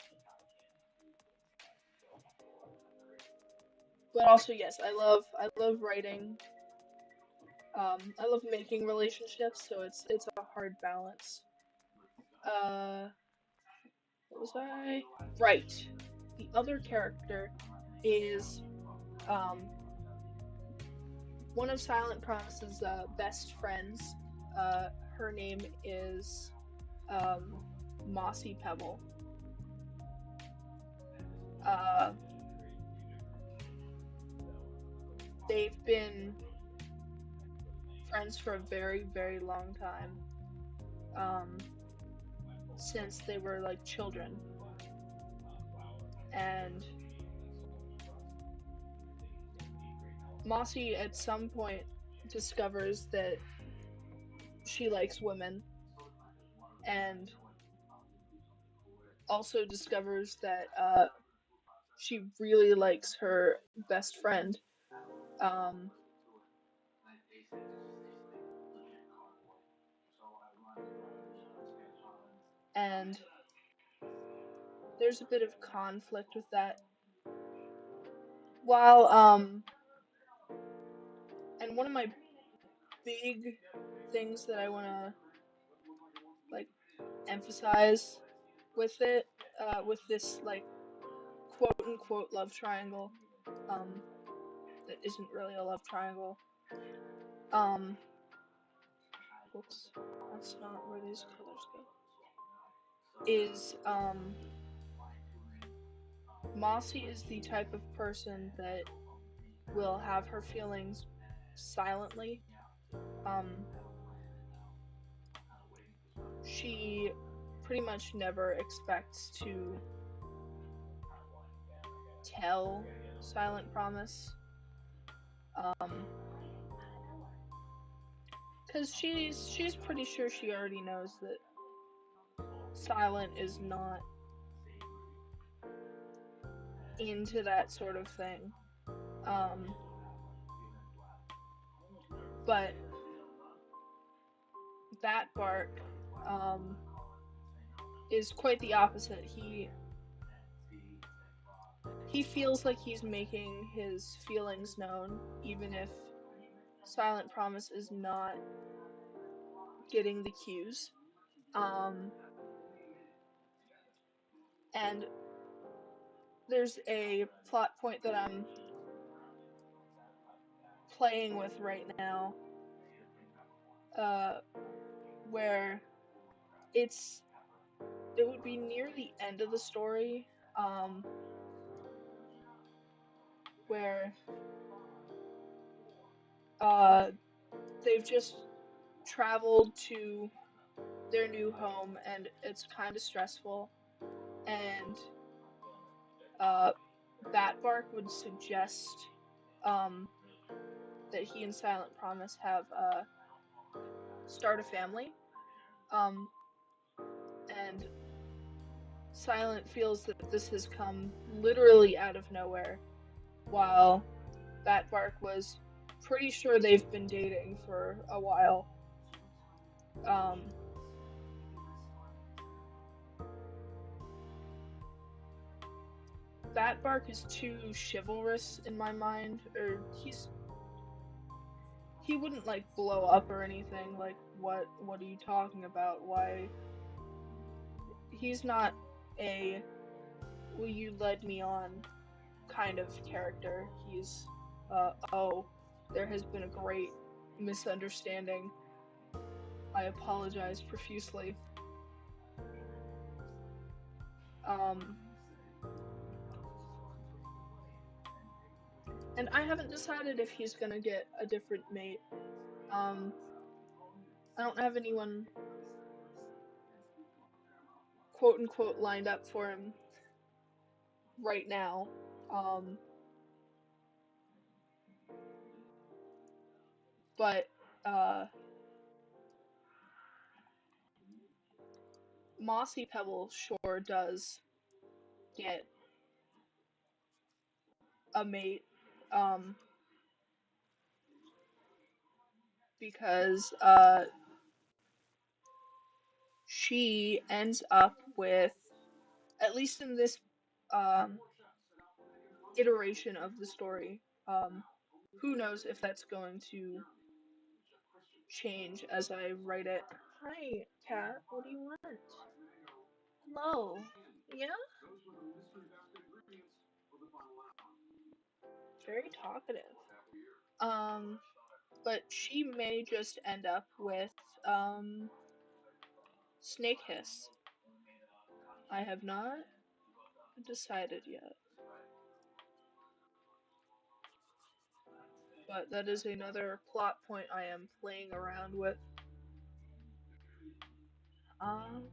but also yes, I love writing. I love making relationships, so it's a hard balance. Uh, what was I? Right. The other character is um one of Silent Promise's best friends. Uh, her name is um Mossy Pebble. Uh, they've been friends for a very, very long time. Um, since they were like children. And Mossy at some point discovers that she likes women and also discovers that she really likes her best friend. Um, and there's a bit of conflict with that. While and one of my big things that I want to like emphasize with it, with this like quote unquote love triangle, um, that isn't really a love triangle. Um, whoops, that's not where these colors go. Is Mossy is the type of person that will have her feelings silently, Um, she pretty much never expects to tell Silent Promise. Um, because she's pretty sure she already knows that Silent is not into that sort of thing. Um, but that Bark um, is quite the opposite. He feels like he's making his feelings known, even if Silent Promise is not getting the cues. Um, and there's a plot point that I'm playing with right now, uh, where it's it would be near the end of the story, um, where uh, they've just traveled to their new home and it's kind of stressful. And uh, Batbark would suggest um, that he and Silent Promise have start a family. Um, and Silent feels that this has come literally out of nowhere, while Batbark was pretty sure they've been dating for a while. Um, Batbark is too chivalrous in my mind, or he wouldn't like blow up or anything. Like what are you talking about? Why he's not a will you lead me on kind of character. He's oh, there has been a great misunderstanding. I apologize profusely. Um and I haven't decided if he's gonna get a different mate. Um I don't have anyone quote unquote lined up for him right now. Um but uh Mossy Pebble sure does get a mate. Um because she ends up with, at least in this um iteration of the story, who knows if that's going to change as I write it. Hi, cat. What do you want? Hello. Yeah? Very talkative. Um, but she may just end up with Snake Hiss. I have not decided yet, but that is another plot point I am playing around with. Um,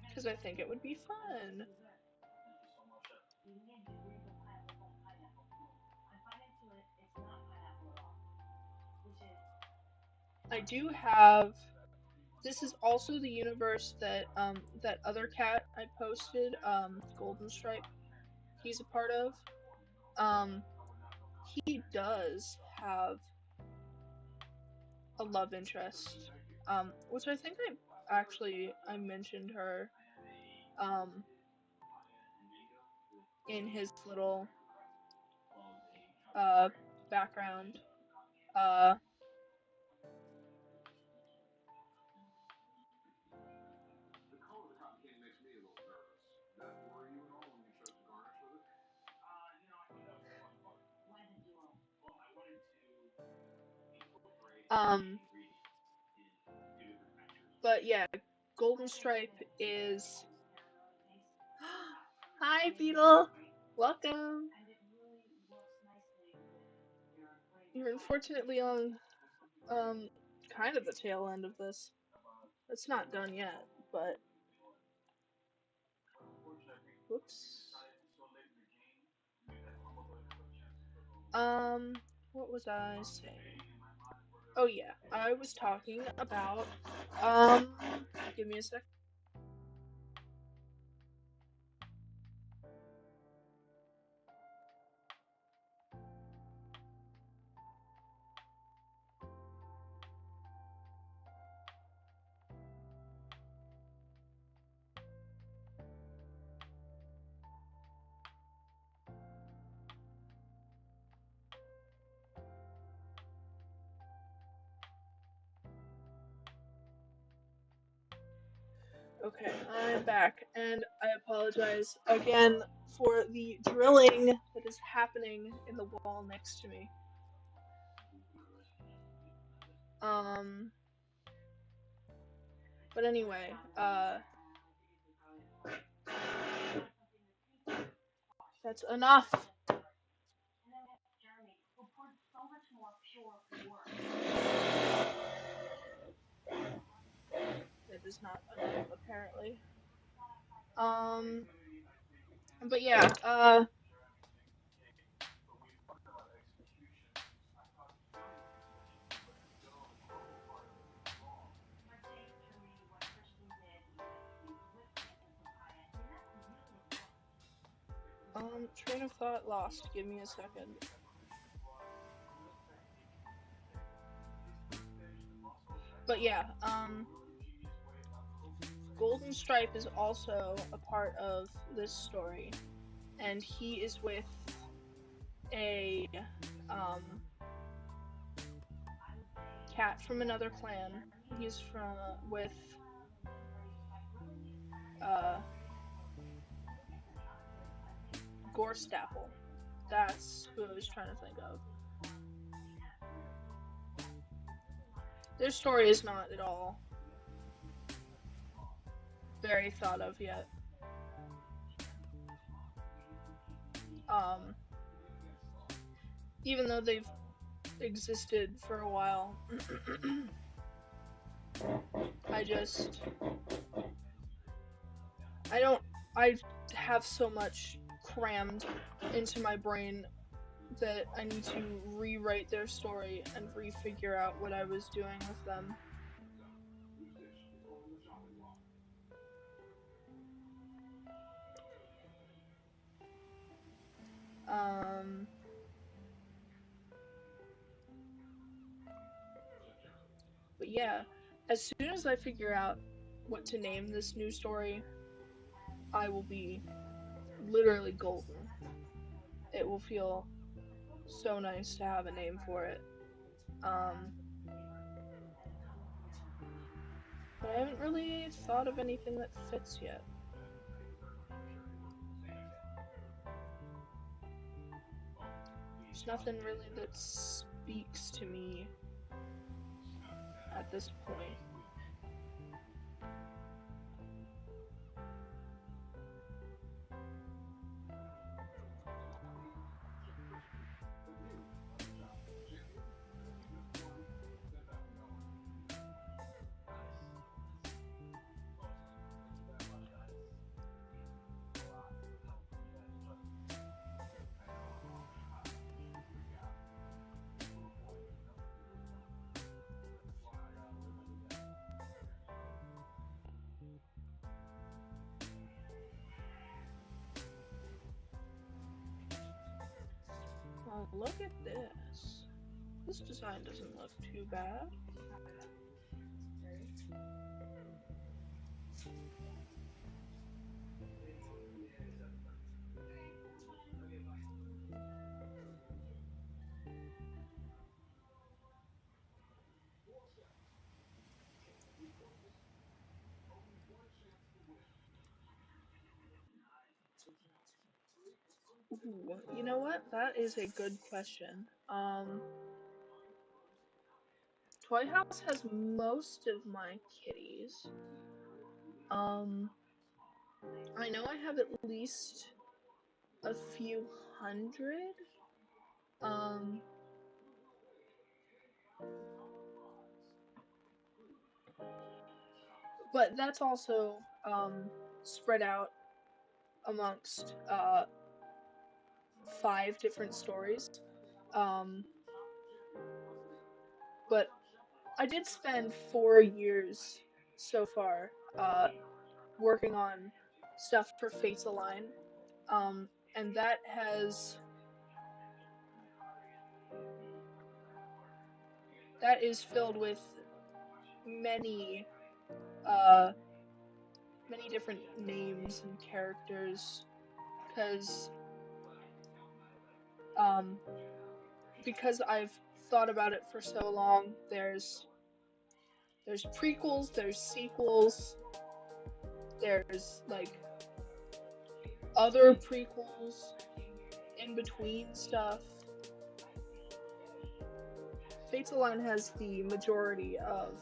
because I think it would be fun. I do have. This is also the universe that that other cat I posted, Golden Stripe. He's a part of. Um, he does have a love interest, which I think I mentioned her, um, in his little uh background. Uh, um, but yeah, Golden Stripe is Hi, Beetle. Welcome. You're unfortunately on um kind of the tail end of this. It's not done yet, but whoops. Um, what was I saying? Oh yeah, I was talking about um. Give me a sec. Okay, I'm back, and I apologize again for the drilling that is happening in the wall next to me. Um, but anyway, that's enough. It is not enough, apparently. Um, but yeah, train of thought lost. Give me a second. But yeah, Golden Stripe is also a part of this story, and he is with a um cat from another clan. He's from with uh Gorstapple. That's who I was trying to think of. Their story is not at all very thought of yet. Um, even though they've existed for a while, I just I don't I have so much crammed into my brain that I need to rewrite their story and refigure out what I was doing with them. Um, but yeah, as soon as I figure out what to name this new story, I will be literally golden. It will feel so nice to have a name for it. Um, but I haven't really thought of anything that fits yet. There's nothing really that speaks to me at this point. Well, look at this. This design doesn't look too bad. Ooh, you know what? That is a good question. Toy House has most of my kitties. Um, I know I have at least a few hundred. Um, but that's also spread out amongst 5 different stories. Um, but I did spend 4 years so far working on stuff for Fates Align, and that is filled with many uh, many different names and characters, because um, because I've thought about it for so long. There's prequels, there's sequels, there's like other prequels, in between stuff. Fates Align has the majority of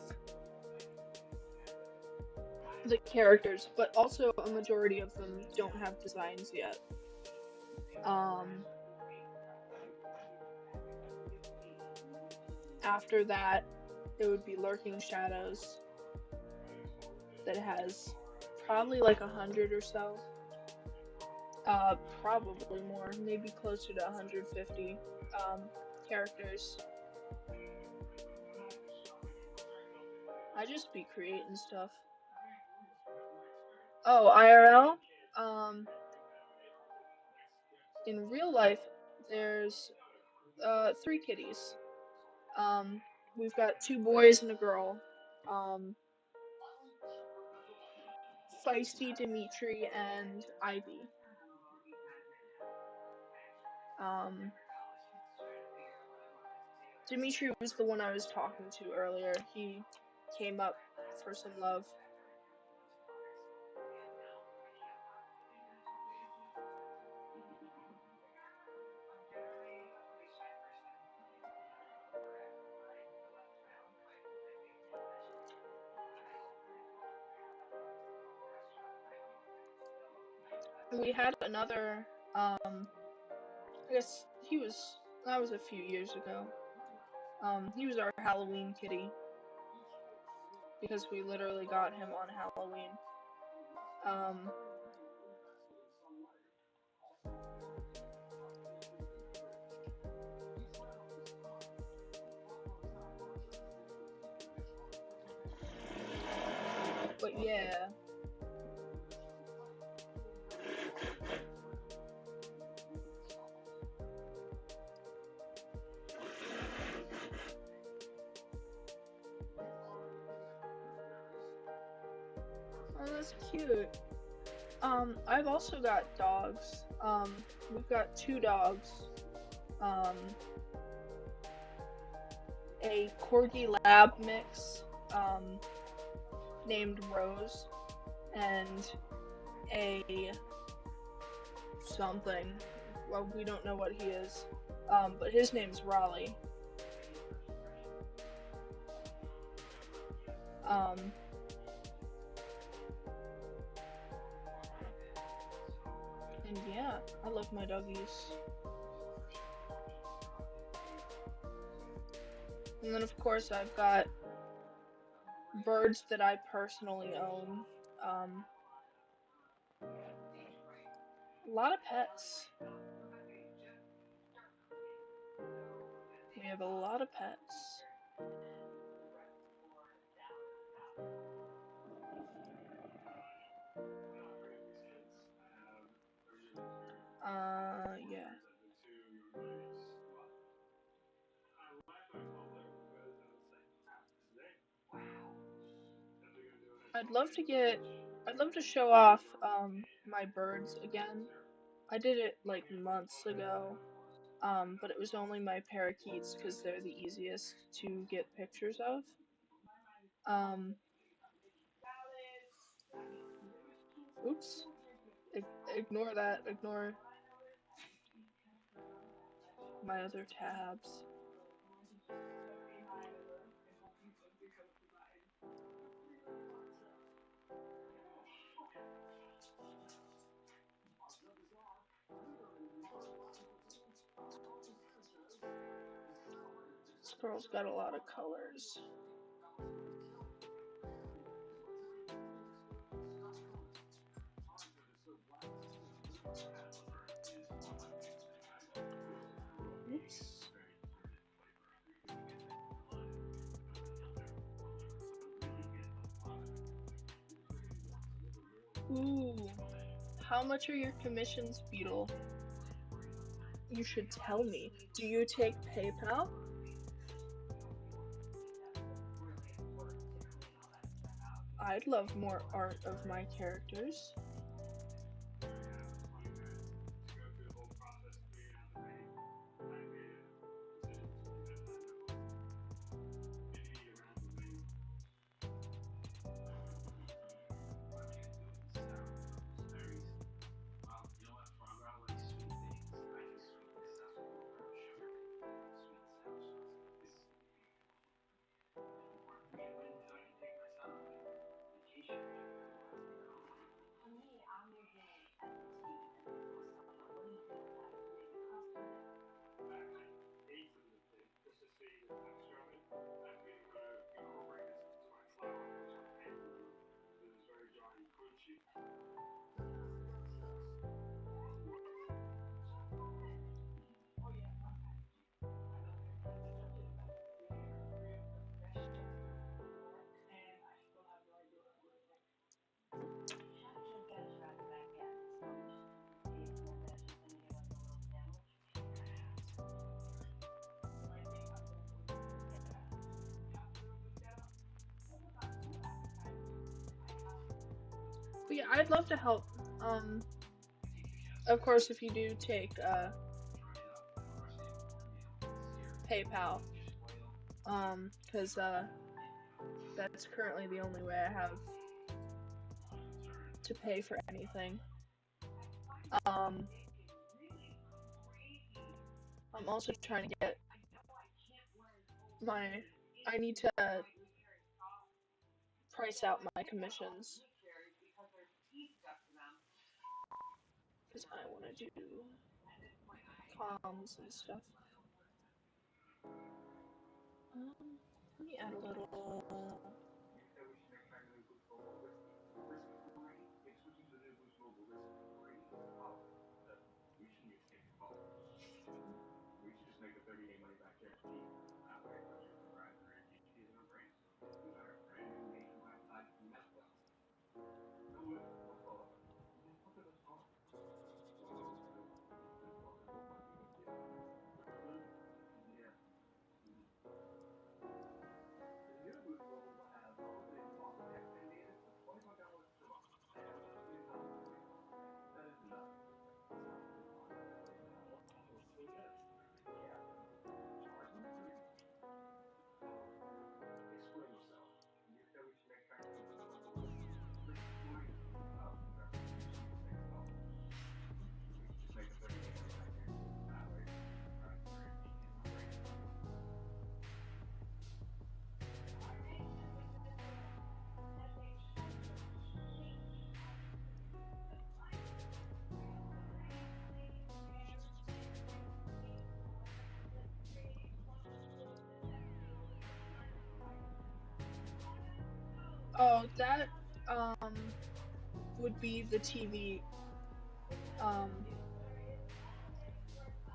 the characters, but also a majority of them don't have designs yet. Um, After that, it would be Lurking Shadows, that has probably like 100 or so. Probably more, maybe closer to 150 characters. I just be creating stuff. Oh, IRL? Um, in real life, there's 3 kitties. Um, we've got 2 boys and a girl. Um, Feisty, Dimitri, and Ivy. Um, Dimitri was the one I was talking to earlier. He came up for some love. And we had another, I guess that was a few years ago. He was our Halloween kitty, because we literally got him on Halloween. Um, but yeah. Oh, that's cute. I've also got dogs. We've got 2 dogs. Um, a Corgi Lab mix, named Rose, and a something. Well, we don't know what he is. But his name's Raleigh. Um, and yeah, I love my doggies. And then of course I've got birds that I personally own. Um, a lot of pets. We have a lot of pets. Yeah. I'd love to get, I'd love to show off my birds again. I did it like months ago, but it was only my parakeets because they're the easiest to get pictures of. Um, Oops. Ignore that. Ignore my other tabs. girl's got a lot of colors. Oops. Ooh. How much are your commissions, Beetle? You should tell me. Do you take PayPal? I'd love more art of my characters. But yeah, I'd love to help. Of course, if you do take PayPal, because that's currently the only way I have to pay for anything. Um, I'm also trying to get my. I need to price out my commissions because I want to do comms and stuff. Let me add a little. Oh, that would be the TV. Um,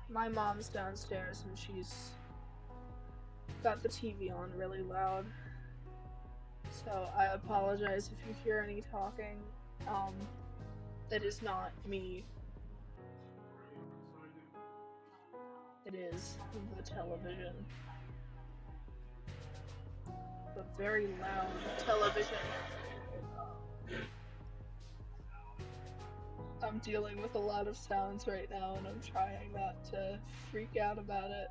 my mom's downstairs and she's got the TV on really loud. So I apologize if you hear any talking. That is not me. It is the television. The very loud television. I'm dealing with a lot of sounds right now and I'm trying not to freak out about it.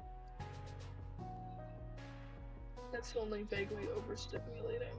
That's only vaguely overstimulating.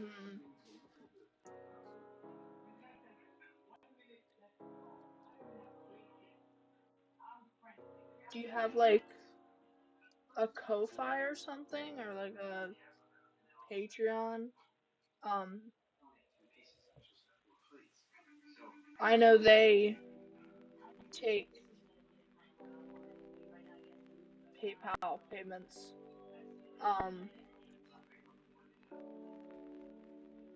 Hmm. Do you have like a Ko-fi or something, or like a Patreon? Um, I know they take PayPal payments. Um,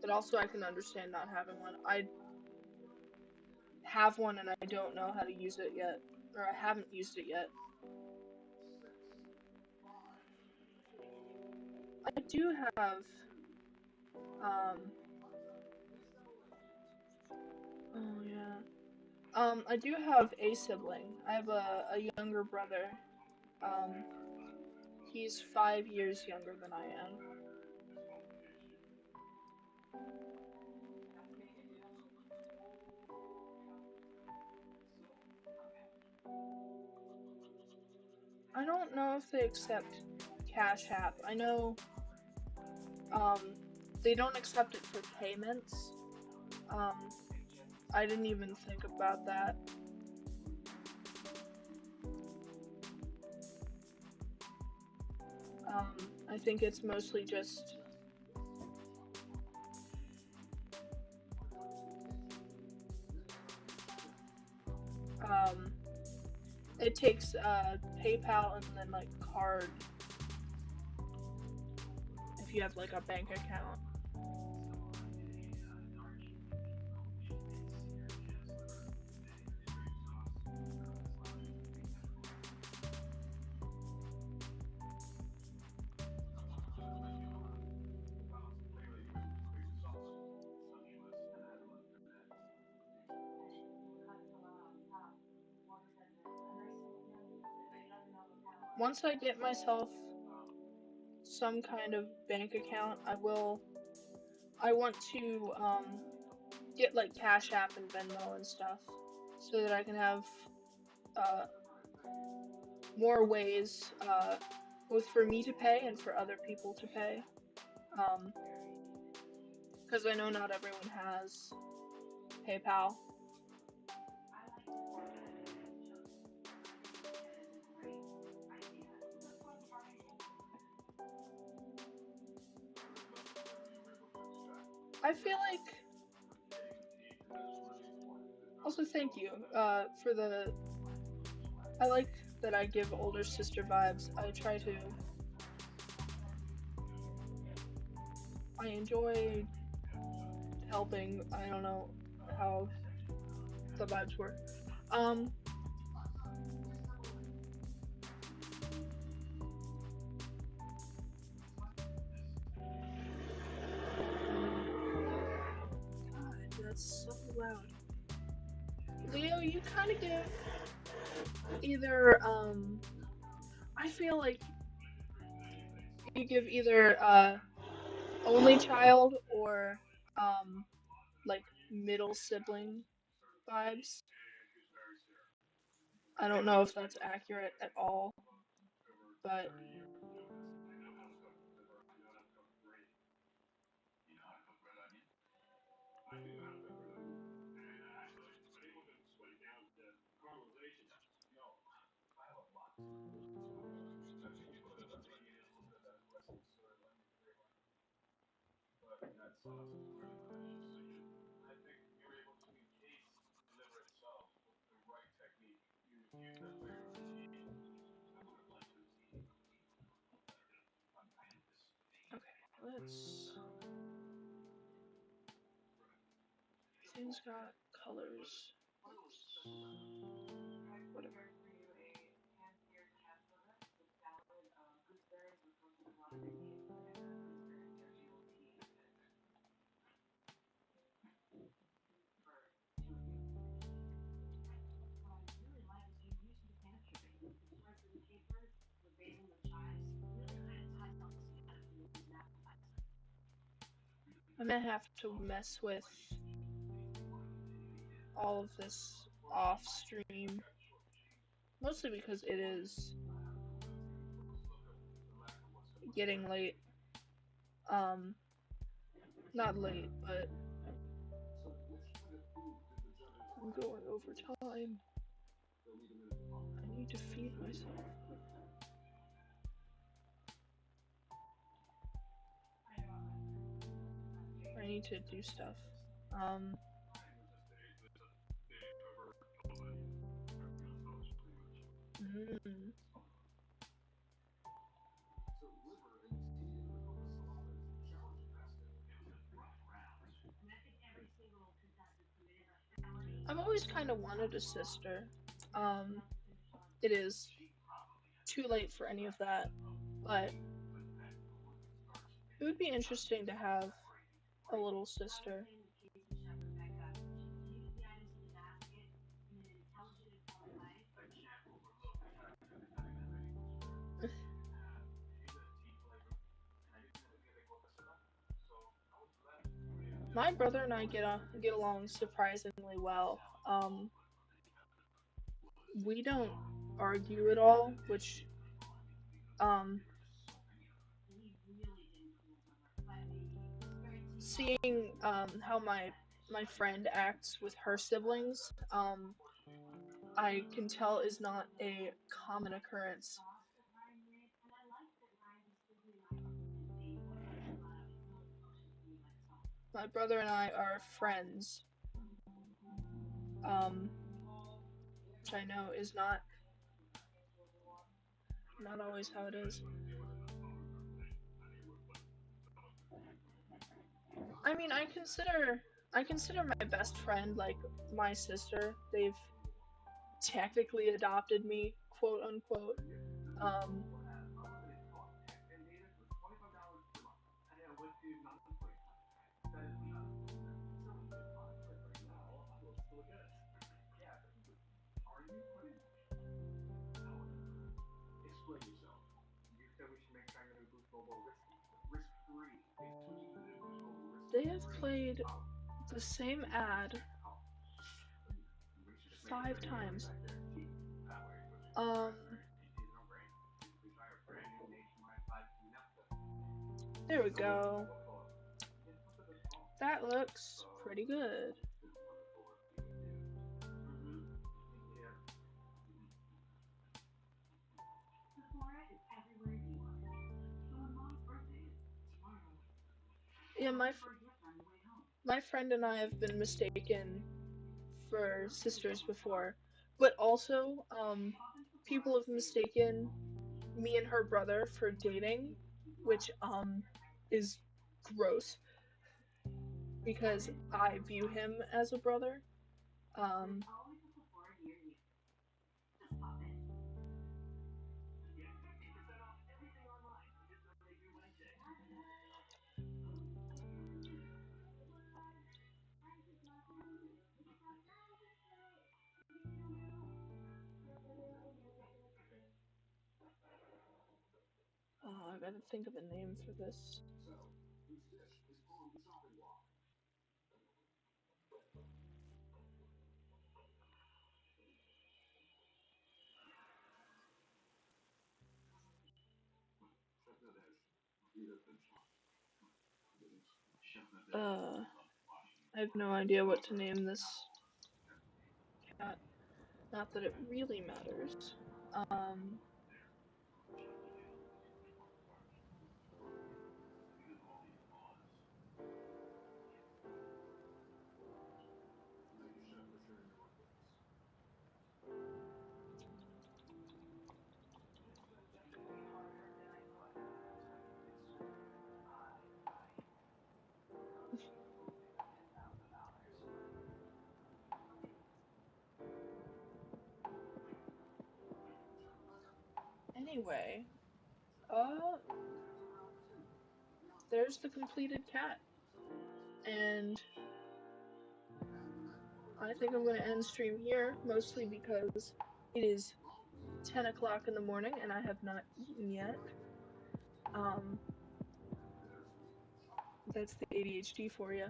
but also I can understand not having one. I have one and I don't know how to use it yet, or I haven't used it yet. I do have um oh yeah. I do have a sibling. I have a younger brother. Um, he's 5 years younger than I am. I don't know if they accept Cash App. I know um they don't accept it for payments. Um, I didn't even think about that. I think it's mostly just um it takes PayPal and then like card if you have like a bank account. Once I get myself some kind of bank account, I want to get like Cash App and Venmo and stuff so that I can have uh more ways both for me to pay and for other people to pay. Um, because I know not everyone has PayPal. I feel like also thank you for the I like that I give older sister vibes. I enjoy helping. I don't know how the vibes work. Um, God, that's so loud. Leo, you kind of give either I feel like you give either only child or um like middle sibling vibes. I don't know if that's accurate at all, but okay, let's. Things got colors. Whatever. I'm gonna have to mess with all of this off stream, mostly because it is getting late. Um, Not late, but I'm going over time. I need to feed myself. I need to do stuff. Um, mm, I've always kind of wanted a sister. Um, it is too late for any of that, but it would be interesting to have a little sister. My brother and I get along surprisingly well. We don't argue at all, which um, seeing how my friend acts with her siblings, I can tell is not a common occurrence. My brother and I are friends, which I know is not always how it is. I mean, I consider my best friend like my sister. They've technically adopted me, quote unquote. Um, they have played the same ad 5 times. Um, there we go. That looks pretty good. Yeah, my friend and I have been mistaken for sisters before, but also people have mistaken me and her brother for dating, which is gross because I view him as a brother. Um, oh, I gotta think of a name for this. I have no idea what to name this cat. Not that it really matters. Um, anyway, uh, there's the completed cat, and I think I'm gonna end stream here, mostly because it is 10 o'clock in the morning and I have not eaten yet. Um, that's the ADHD for you.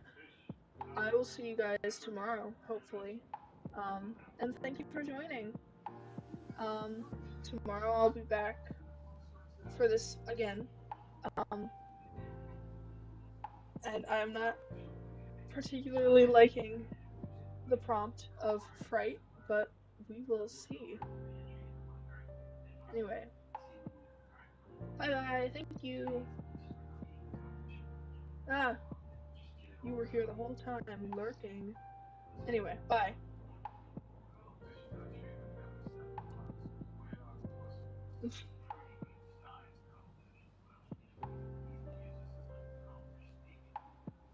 I will see you guys tomorrow, hopefully. And thank you for joining. Um, tomorrow I'll be back for this again. Um, and I'm not particularly liking the prompt of fright, but we will see. Anyway, bye bye. Thank you. Ah, you were here the whole time, lurking. Anyway, bye.